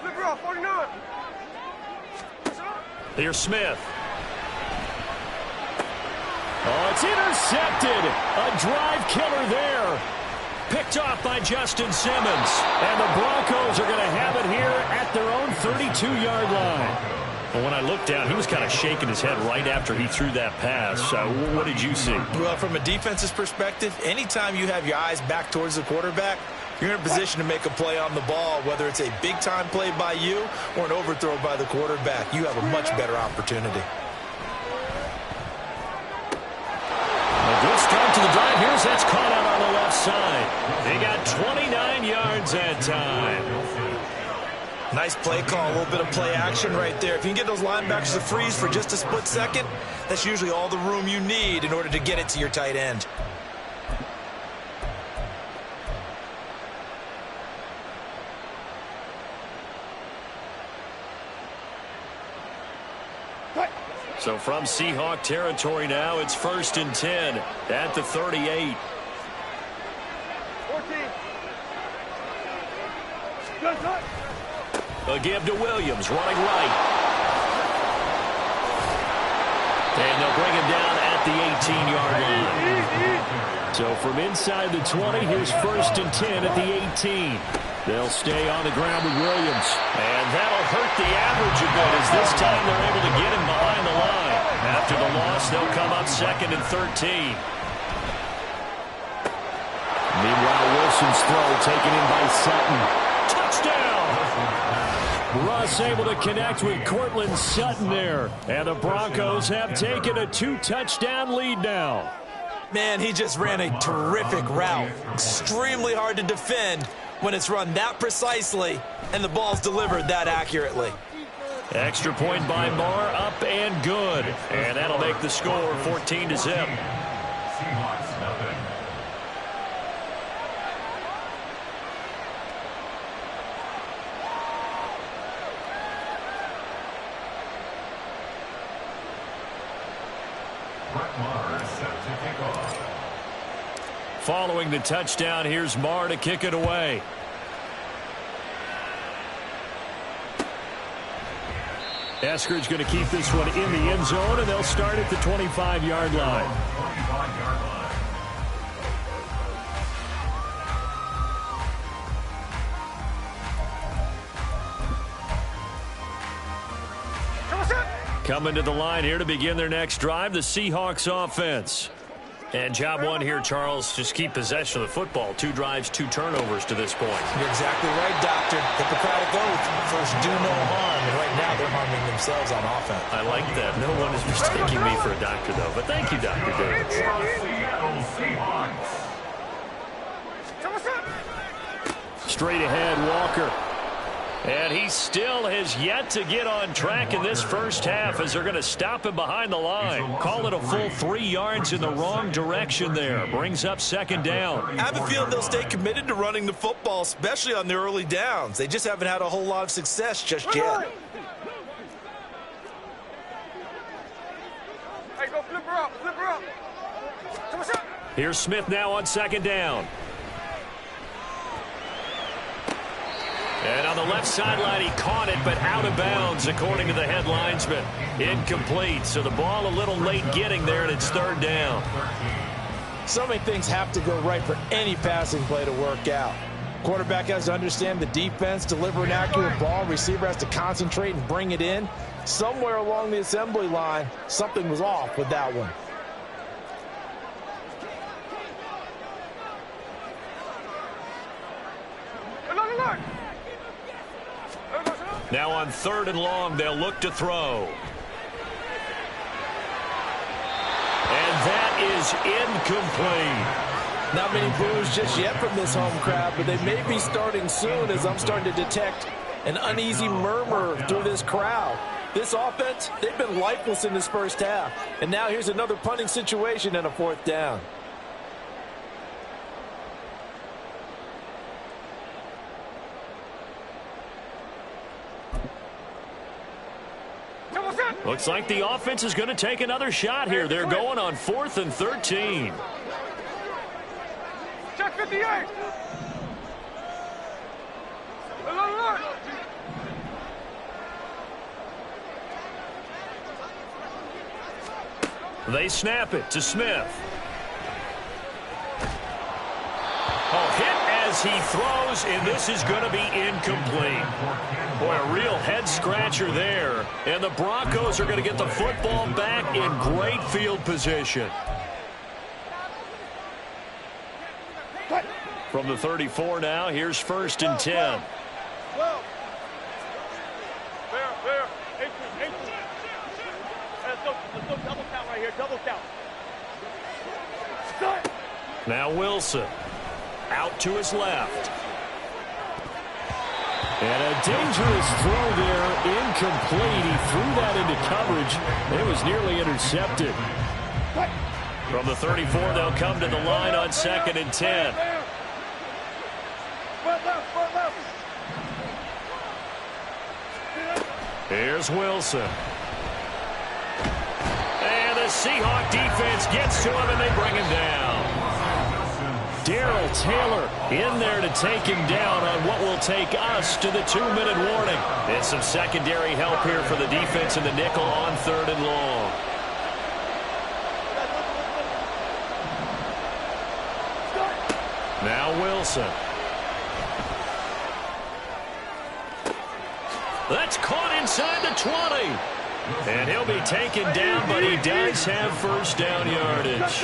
Flip her off, 49. Here's Smith. Oh, it's intercepted. A drive killer there. Picked off by Justin Simmons. And the Broncos are going to have it here at their own 32-yard line. Well, when I looked down, he was kind of shaking his head right after he threw that pass. What did you see? Well, from a defense's perspective, anytime you have your eyes back towards the quarterback, you're in a position to make a play on the ball, whether it's a big-time play by you or an overthrow by the quarterback. You have a much better opportunity. A good start to the drive. Here's that's caught out on the left side. They got 29 yards that time. Nice play call, a little bit of play action right there. If you can get those linebackers to freeze for just a split second, that's usually all the room you need in order to get it to your tight end. So from Seahawk territory now, it's 1st and 10 at the 38. 14. A give to Williams, running right. And they'll bring him down at the 18-yard line. So from inside the 20, here's 1st and 10 at the 18. They'll stay on the ground with Williams. And that'll hurt the average a bit as this time they're able to get him behind the line. After the loss, they'll come up 2nd and 13. Meanwhile, Wilson's throw taken in by Sutton. Touchdown! Russ able to connect with Cortland Sutton there. And the Broncos have taken a 2-touchdown lead now. Man, he just ran a terrific route. Extremely hard to defend when it's run that precisely and the ball's delivered that accurately. Extra point by Marr, up and good. And that'll make the score 14-0. Seahawks, nothing. Following the touchdown, here's Marr to kick it away. Eskridge going to keep this one in the end zone, and they'll start at the 25-yard line. 25-yard line. Coming to the line here to begin their next drive, the Seahawks offense. And job one here, Charles, just keep possession of the football. 2 drives, 2 turnovers to this point. You're exactly right, Doctor. Hippocratic oath. First, do no harm. And right now, they're harming themselves on offense. I like that. No one is mistaking me for a doctor, though. But thank you, Dr. Davis. Seattle Seahawks. Straight ahead, Walker. And he still has yet to get on track in this first half as they're going to stop him behind the line. Call it a full 3 yards in the wrong direction there. Brings up second down. I have a feeling they'll stay committed to running the football, especially on the early downs. They just haven't had a whole lot of success just yet. Hey, go flip her up, flip her up. Here's Smith now on second down. And on the left sideline, he caught it, but out of bounds, according to the head linesman. Incomplete, so the ball a little late getting there, and it's third down. So many things have to go right for any passing play to work out. Quarterback has to understand the defense, deliver an accurate ball. Receiver has to concentrate and bring it in. Somewhere along the assembly line, something was off with that one. Now on third and long, they'll look to throw. And that is incomplete. Not many boos just yet from this home crowd, but they may be starting soon as I'm starting to detect an uneasy murmur through this crowd. This offense, they've been lifeless in this first half. And now here's another punting situation and a fourth down. Looks like the offense is going to take another shot here. They're going on 4th and 13. Check 58. They snap it to Smith. Oh, hit as he throws, and this is going to be incomplete. Boy, a real head-scratcher there. And the Broncos are going to get the football back in great field position. From the 34 now, here's 1st and 10. Let's go double count right here, double count. Now Wilson. Out to his left. And a dangerous throw there, incomplete. He threw that into coverage. It was nearly intercepted. From the 34, they'll come to the line on 2nd and 10. Here's Wilson. And the Seahawk defense gets to him, and they bring him down. Darrell Taylor in there to take him down on what will take us to the 2-minute warning. And some secondary help here for the defense in the nickel on 3rd and long. Now Wilson. That's caught inside the 20. And he'll be taken down, but he does have first down yardage.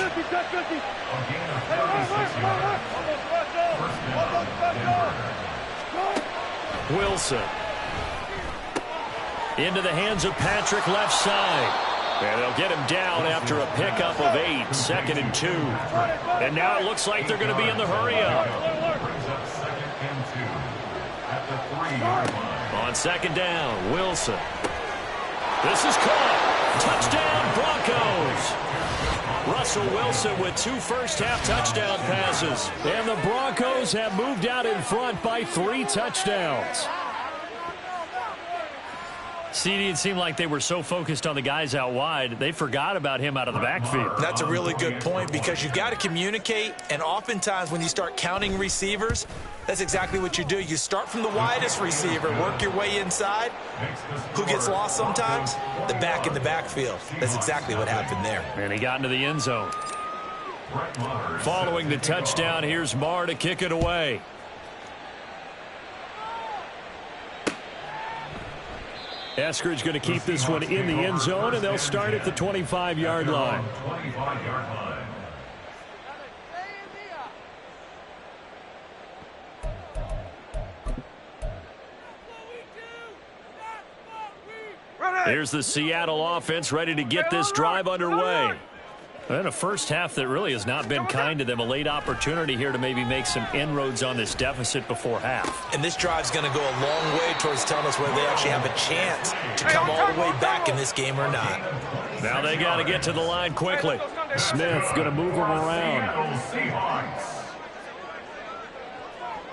Wilson. Into the hands of Patrick left side. And they'll get him down after a pickup of 8, 2nd and 2. And now it looks like they're going to be in the hurry-up. On 2nd down, Wilson. This is caught. Touchdown, Broncos. Russell Wilson with 2 first-half touchdown passes. And the Broncos have moved out in front by 3 touchdowns. CD, it seemed like they were so focused on the guys out wide, they forgot about him out of the backfield. That's a really good point because you've got to communicate, and oftentimes when you start counting receivers, that's exactly what you do. You start from the widest receiver, work your way inside. Who gets lost sometimes? The back in the backfield. That's exactly what happened there. And he got into the end zone. Following the touchdown, here's Marr to kick it away. Eskridge going to keep this one in the end zone, and they'll start at the 25-yard line. Here's the Seattle offense ready to get this drive underway. And a first half that really has not been kind to them. A late opportunity here to maybe make some inroads on this deficit before half. And this drive's going to go a long way towards telling us whether they actually have a chance to come all the way back in this game or not. Now they got to get to the line quickly. Smith going to move them around.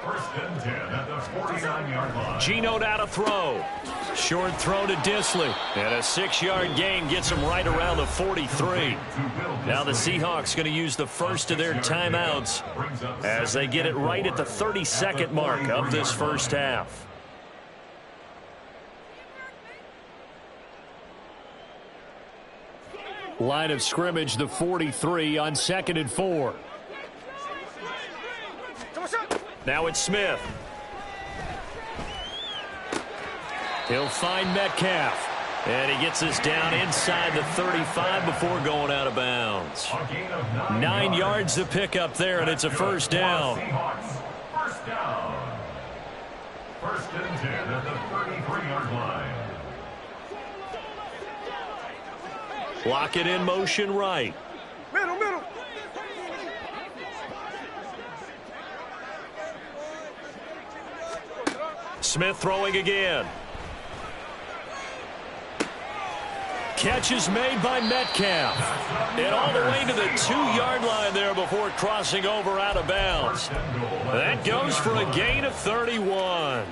First and 10 at the 49-yard line. Geno now to throw. Short throw to Disley. And a 6-yard gain gets him right around the 43. Now the Seahawks going to use the first of their timeouts as they get it right at the 32nd mark of this first half. Line of scrimmage, the 43 on 2nd and 4. Now it's Smith. He'll find Metcalf. And he gets us down inside the 35 before going out of bounds. 9 yards to pick up there, and it's a first down. First down. First and 10 at the 33-yard line. Lock it in motion right. Middle. Smith throwing again. Catch is made by Metcalf. And all the way to the 2-yard line there before crossing over out of bounds. That goes for a gain of 31.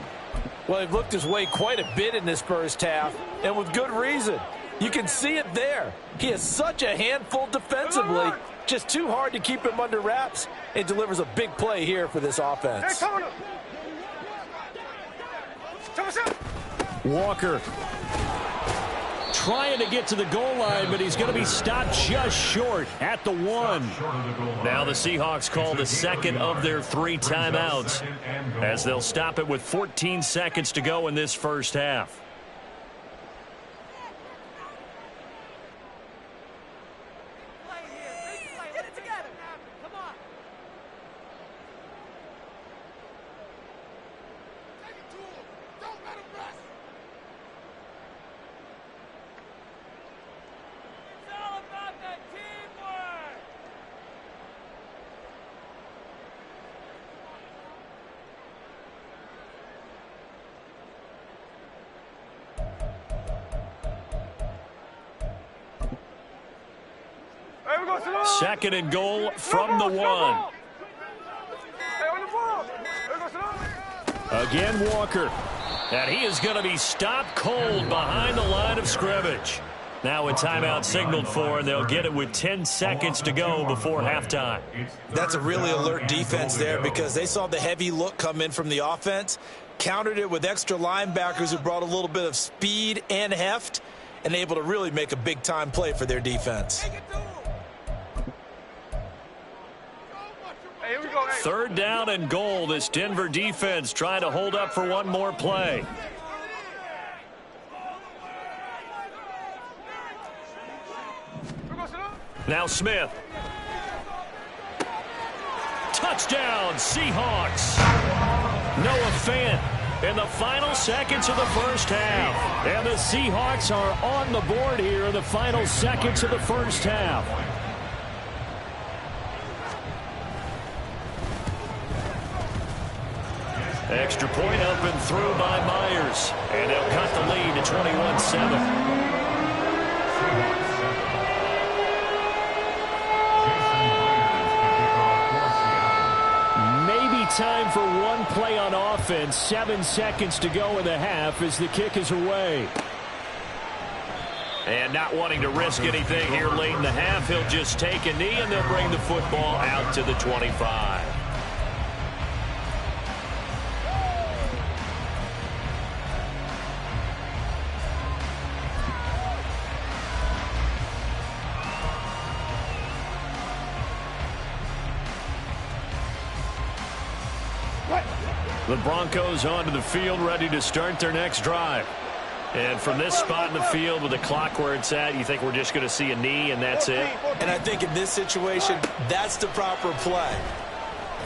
Well, they've looked his way quite a bit in this first half, and with good reason. You can see it there. He is such a handful defensively. Just too hard to keep him under wraps, and delivers a big play here for this offense. Walker trying to get to the goal line, but he's going to be stopped just short at the 1. Now the Seahawks call the second of their 3 timeouts as they'll stop it with 14 seconds to go in this first half. Second and goal from the 1. Again, Walker. And he is going to be stopped cold behind the line of scrimmage. Now a timeout signaled for, and they'll get it with 10 seconds to go before halftime. That's a really alert defense there because they saw the heavy look come in from the offense, countered it with extra linebackers who brought a little bit of speed and heft, and able to really make a big-time play for their defense. Third down and goal. This Denver defense trying to hold up for one more play. Now Smith. Touchdown, Seahawks. Noah Fant in the final seconds of the first half. And the Seahawks are on the board here in the final seconds of the first half. Extra point up and through by Myers. And they'll cut the lead to 21-7. Maybe time for one play on offense. 7 seconds to go in the half as the kick is away. And not wanting to risk anything here late in the half, he'll just take a knee and they'll bring the football out to the 25. The Broncos onto the field, ready to start their next drive. And from this spot in the field with the clock where it's at, you think we're just going to see a knee and that's it? And I think in this situation, that's the proper play.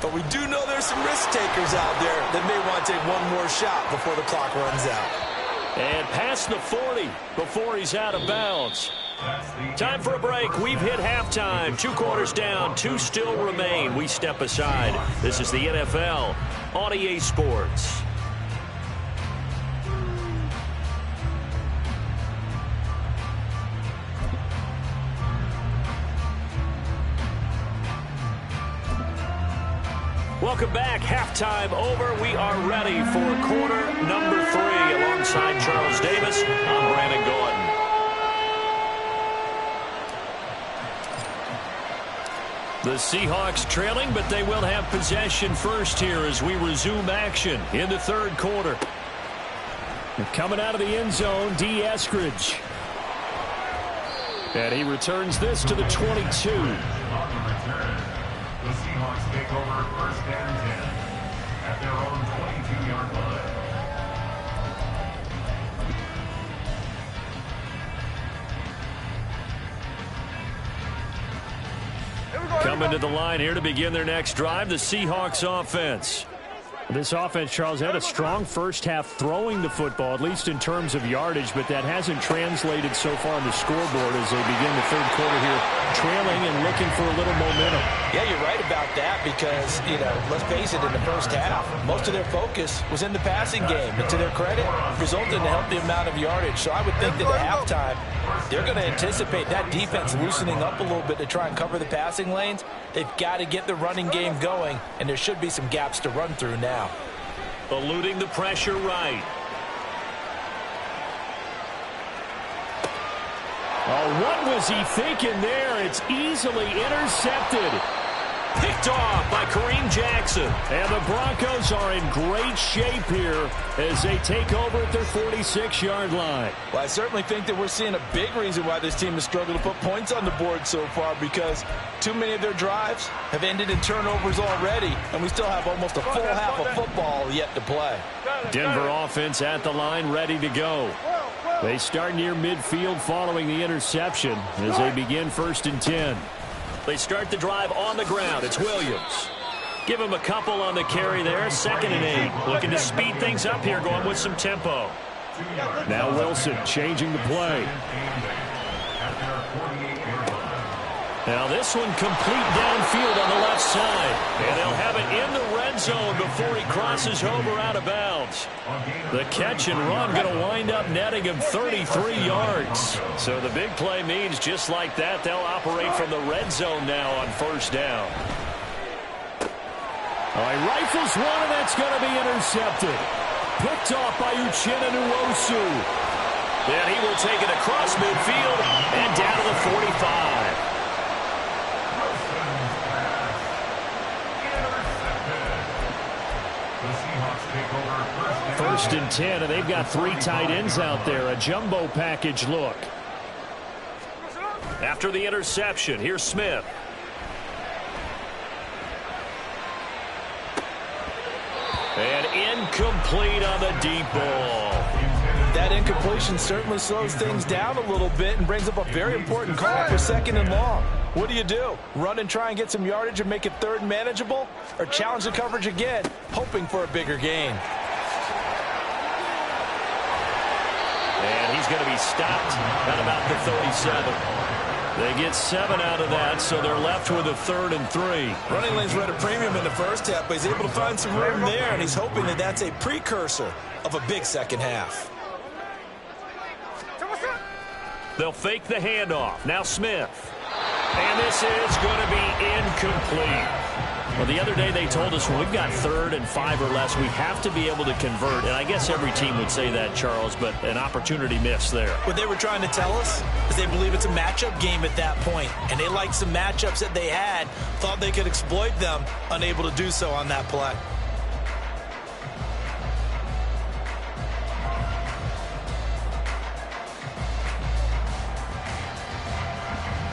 But we do know there's some risk takers out there that may want to take one more shot before the clock runs out. And past the 40 before he's out of bounds. Time for a break. We've hit halftime. 2 quarters down. 2 still remain. We step aside. This is the NFL on EA Sports. Welcome back. Halftime over. We are ready for quarter number 3. Alongside Charles Davis, I'm Brandon Gordon. The Seahawks trailing, but they will have possession first here as we resume action in the third quarter. Coming out of the end zone, D. Eskridge. And he returns this to the 22. The Seahawks take over first and 10 at their own 22-yard line. Coming to the line here to begin their next drive, the Seahawks offense. This offense, Charles, had a strong first half throwing the football, at least in terms of yardage, but that hasn't translated so far on the scoreboard as they begin the third quarter here, trailing and looking for a little momentum. Yeah, you're right about that because, let's face it, in the first half, most of their focus was in the passing game. And to their credit, resulted in a healthy amount of yardage. So I would think that at halftime, they're going to anticipate that defense loosening up a little bit to try and cover the passing lanes. They've got to get the running game going, and there should be some gaps to run through now. Eluding the pressure right. Oh, what was he thinking there? It's easily intercepted. Picked off by Kareem Jackson. And the Broncos are in great shape here as they take over at their 46-yard line. Well, I certainly think that we're seeing a big reason why this team has struggled to put points on the board so far, because too many of their drives have ended in turnovers already, and we still have almost a full half of football yet to play. Denver offense at the line, ready to go. They start near midfield following the interception as they begin first and 10. They start the drive on the ground. It's Williams. Give him a couple on the carry there. 2nd and 8. Looking to speed things up here, going with some tempo. Now Wilson changing the play. Now this one complete downfield on the left side. And they'll have it in the red zone before he crosses over out of bounds. The catch and run going to wind up netting him 33 yards. So the big play means just like that, they'll operate from the red zone now on first down. All right, rifles one, and that's going to be intercepted. Picked off by Uchenna Nwosu. Then he will take it across midfield and down to the 45. First and 10, and they've got 3 tight ends out there. A jumbo package look. After the interception, here's Smith. And incomplete on the deep ball. That incompletion certainly slows things down a little bit and brings up a very important call for 2nd and long. What do? Run and try and get some yardage and make it 3rd and manageable? Or challenge the coverage again, hoping for a bigger gain? And he's going to be stopped at about the 37. They get 7 out of that, so they're left with a 3rd and 3. Running lanes were at a premium in the first half, but he's able to find some room there, and he's hoping that that's a precursor of a big second half. They'll fake the handoff. Now Smith. And this is going to be incomplete. Well, the other day they told us when we've got 3rd and 5 or less, we have to be able to convert. And I guess every team would say that, Charles, but an opportunity missed there. What they were trying to tell us is they believe it's a matchup game at that point. And they liked some matchups that they had, thought they could exploit them, unable to do so on that play.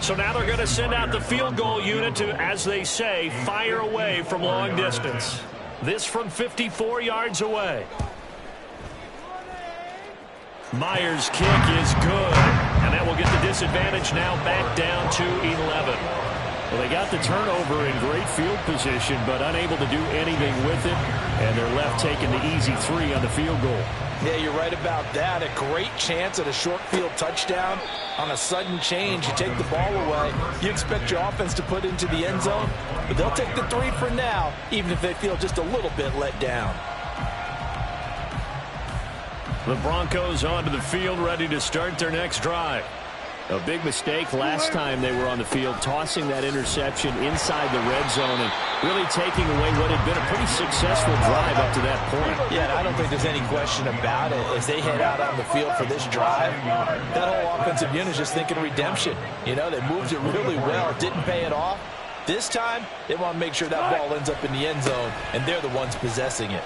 So now they're going to send out the field goal unit to, as they say, fire away from long distance. This from 54 yards away. Myers' kick is good, and that will get the disadvantage now back down to 11. Well, they got the turnover in great field position, but unable to do anything with it, and they're left taking the easy 3 on the field goal. Yeah, you're right about that. A great chance at a short field touchdown. On a sudden change, you take the ball away. You expect your offense to put into the end zone, but they'll take the 3 for now, even if they feel just a little bit let down. The Broncos onto the field, ready to start their next drive. A big mistake last time they were on the field, tossing that interception inside the red zone and really taking away what had been a pretty successful drive up to that point. Yeah, I don't think there's any question about it. As they head out on the field for this drive, that whole offensive unit is just thinking redemption. You know, they moved it really well, didn't pay it off. This time, they want to make sure that ball ends up in the end zone, and they're the ones possessing it.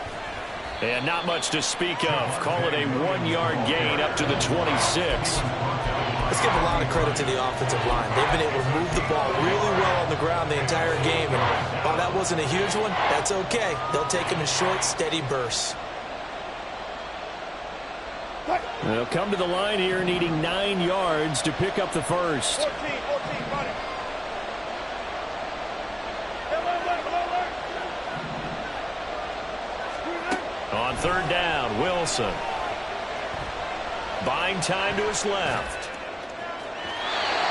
And not much to speak of. Call it a 1-yard gain up to the 26. Let's give a lot of credit to the offensive line. They've been able to move the ball really well on the ground the entire game. And while that wasn't a huge one, that's okay. They'll take them in short, steady bursts. They'll come to the line here needing 9 yards to pick up the first. 14, run it. On third down, Wilson. Buying time to his left.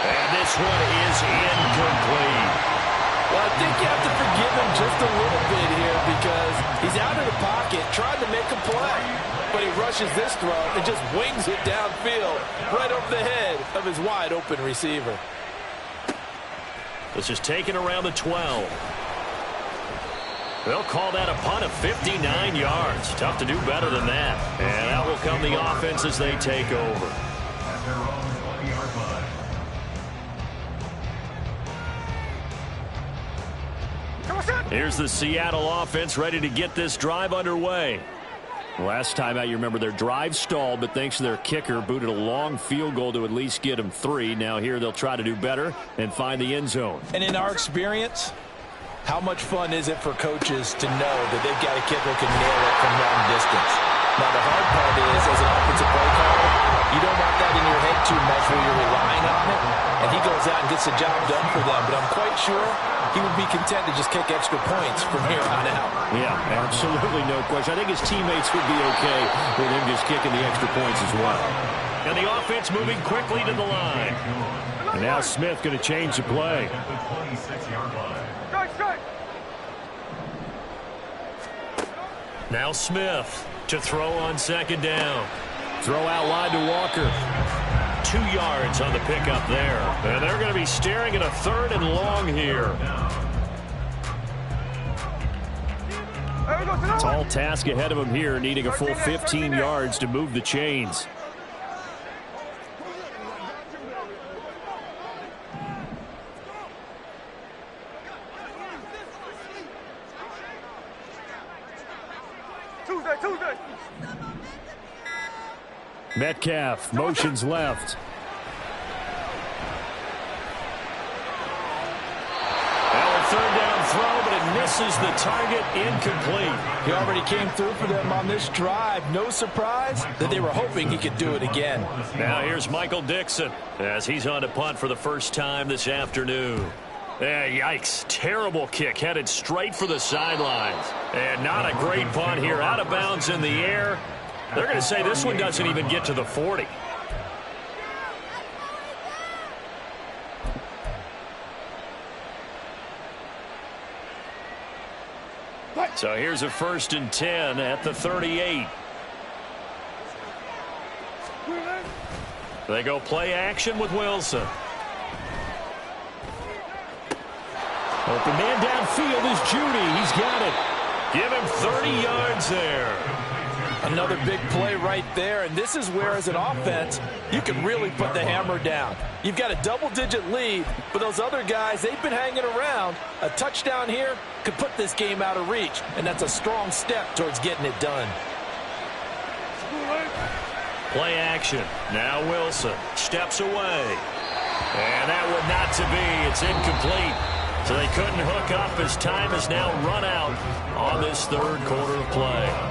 And this one is incomplete. Well, I think you have to forgive him just a little bit here because he's out of the pocket trying to make a play. But he rushes this throw and just wings it downfield right over the head of his wide-open receiver. This is taken around the 12. They'll call that a punt of 59 yards. Tough to do better than that. And out will come the offense as they take over. At their own 20-yard line. Here's the Seattle offense ready to get this drive underway. Last time out, you remember their drive stalled, but thanks to their kicker, booted a long field goal to at least get them 3. Now here they'll try to do better and find the end zone. And in our experience, how much fun is it for coaches to know that they've got a kicker who can nail it from long distance? Now, the hard part is, as an offensive play caller, you don't want that in your head too much where you're relying on it, and he goes out and gets the job done for them. But I'm quite sure he would be content to just kick extra points from here on out. Yeah, absolutely no question. I think his teammates would be okay with him just kicking the extra points as well. And the offense moving quickly to the line. And now Smith going to change the play. At the 26-yard line. Strike. Now Smith to throw on second down. Throw out wide to Walker. 2 yards on the pickup there. And they're going to be staring at a 3rd and long here. Tall task ahead of him here, needing a full 15 yards to move the chains. Tuesday. Metcalf motions left. Now a 3rd down throw, but it misses the target, incomplete. He already came through for them on this drive. No surprise that they were hoping he could do it again. Now here's Michael Dixon as he's on to punt for the first time this afternoon. Yikes. Terrible kick headed straight for the sidelines. And not a great punt here. Out of bounds in the air. They're going to say this one doesn't even get to the 40. So here's a 1st and 10 at the 38. They go play action with Wilson. Open man downfield is Judy. He's got it. Give him 30 yards there. Another big play right there, and this is where, as an offense, you can really put the hammer down. You've got a double-digit lead, but those other guys, they've been hanging around. A touchdown here could put this game out of reach, and that's a strong step towards getting it done. Play action. Now Wilson steps away. And that one not to be. It's incomplete. So they couldn't hook up as time has now run out on this 3rd quarter of play.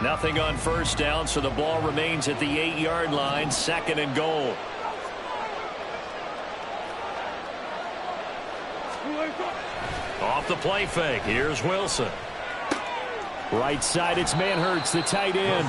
Nothing on first down, so the ball remains at the 8-yard line, 2nd and goal. Off the play fake, here's Wilson. Right side, it's Manhertz, the tight end.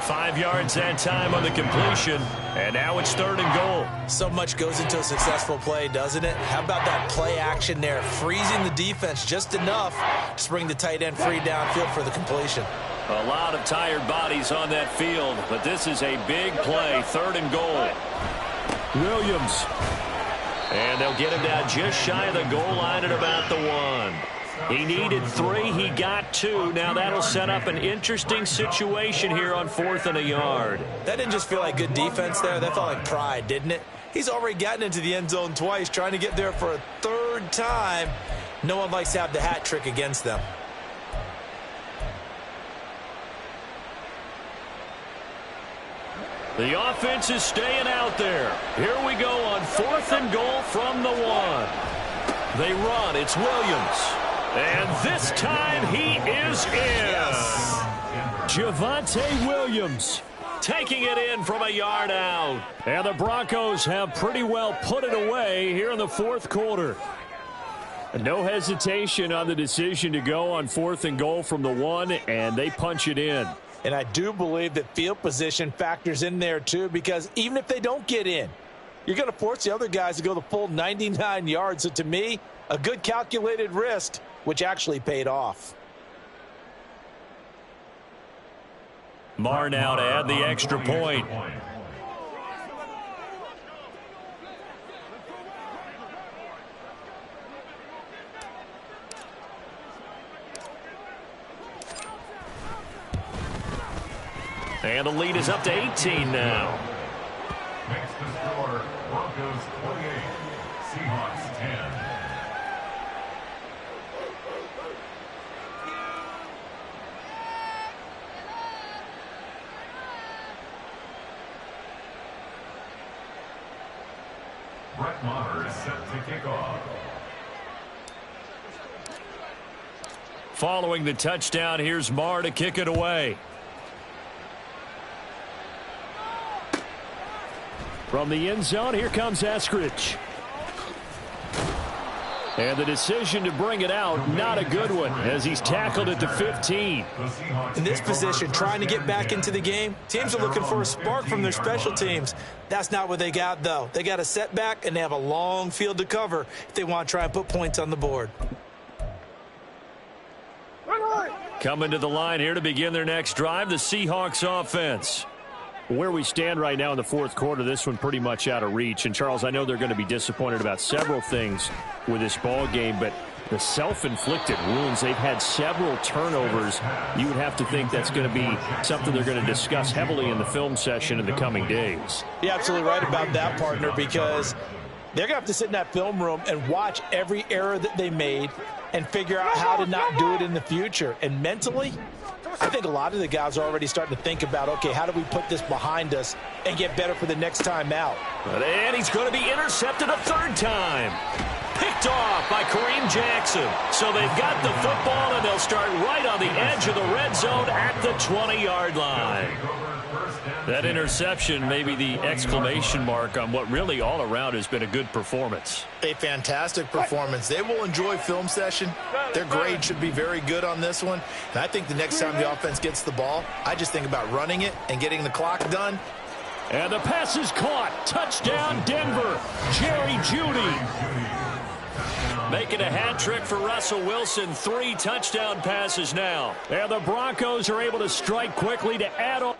5 yards that time on the completion, and now it's 3rd and goal. So much goes into a successful play, doesn't it? How about that play action there, freezing the defense just enough to bring the tight end free downfield for the completion. A lot of tired bodies on that field, but this is a big play, 3rd and goal. Williams. And they'll get him down just shy of the goal line at about the 1. He needed 3. He got 2. Now that'll set up an interesting situation here on 4th and a yard. That didn't just feel like good defense there. That felt like pride, didn't it? He's already gotten into the end zone twice, trying to get there for a 3rd time. No one likes to have the hat trick against them. The offense is staying out there. Here we go on 4th and goal from the 1. They run. It's Williams. And this time he is in. Yes. Javonte Williams taking it in from a yard out. And the Broncos have pretty well put it away here in the 4th quarter. No hesitation on the decision to go on 4th and goal from the 1, and they punch it in. And I do believe that field position factors in there, too, because even if they don't get in, you're going to force the other guys to go the full 99 yards. So, to me, a good calculated risk, which actually paid off. Marr now to add the extra point. And the lead is up to 18 now. Next to score, Broncos 28, Seahawks 10. Brett Maher is set to kick off. Following the touchdown, here's Marr to kick it away. From the end zone, here comes Eskridge. And the decision to bring it out, not a good one, as he's tackled at the 15. In this position, trying to get back into the game, teams are looking for a spark from their special teams. That's not what they got, though. They got a setback, and they have a long field to cover if they want to try and put points on the board. Coming to the line here to begin their next drive, the Seahawks offense. Where we stand right now in the 4th quarter, this one pretty much out of reach. And, Charles, I know they're going to be disappointed about several things with this ball game, but the self-inflicted wounds, they've had several turnovers. You would have to think that's going to be something they're going to discuss heavily in the film session in the coming days. You're absolutely right about that, partner, because they're going to have to sit in that film room and watch every error that they made and figure out how to not do it in the future. And mentally, I think a lot of the guys are already starting to think about, okay, how do we put this behind us and get better for the next time out? And he's going to be intercepted a 3rd time. Picked off by Kareem Jackson. So they've got the football, and they'll start right on the edge of the red zone at the 20-yard line. That interception may be the exclamation mark on what really all around has been a good performance. A fantastic performance. They will enjoy film session. Their grade should be very good on this one. And I think the next time the offense gets the ball, I just think about running it and getting the clock done. And the pass is caught. Touchdown, Denver. Jerry Jeudy. Making a hat trick for Russell Wilson. 3 touchdown passes now. And the Broncos are able to strike quickly to add on.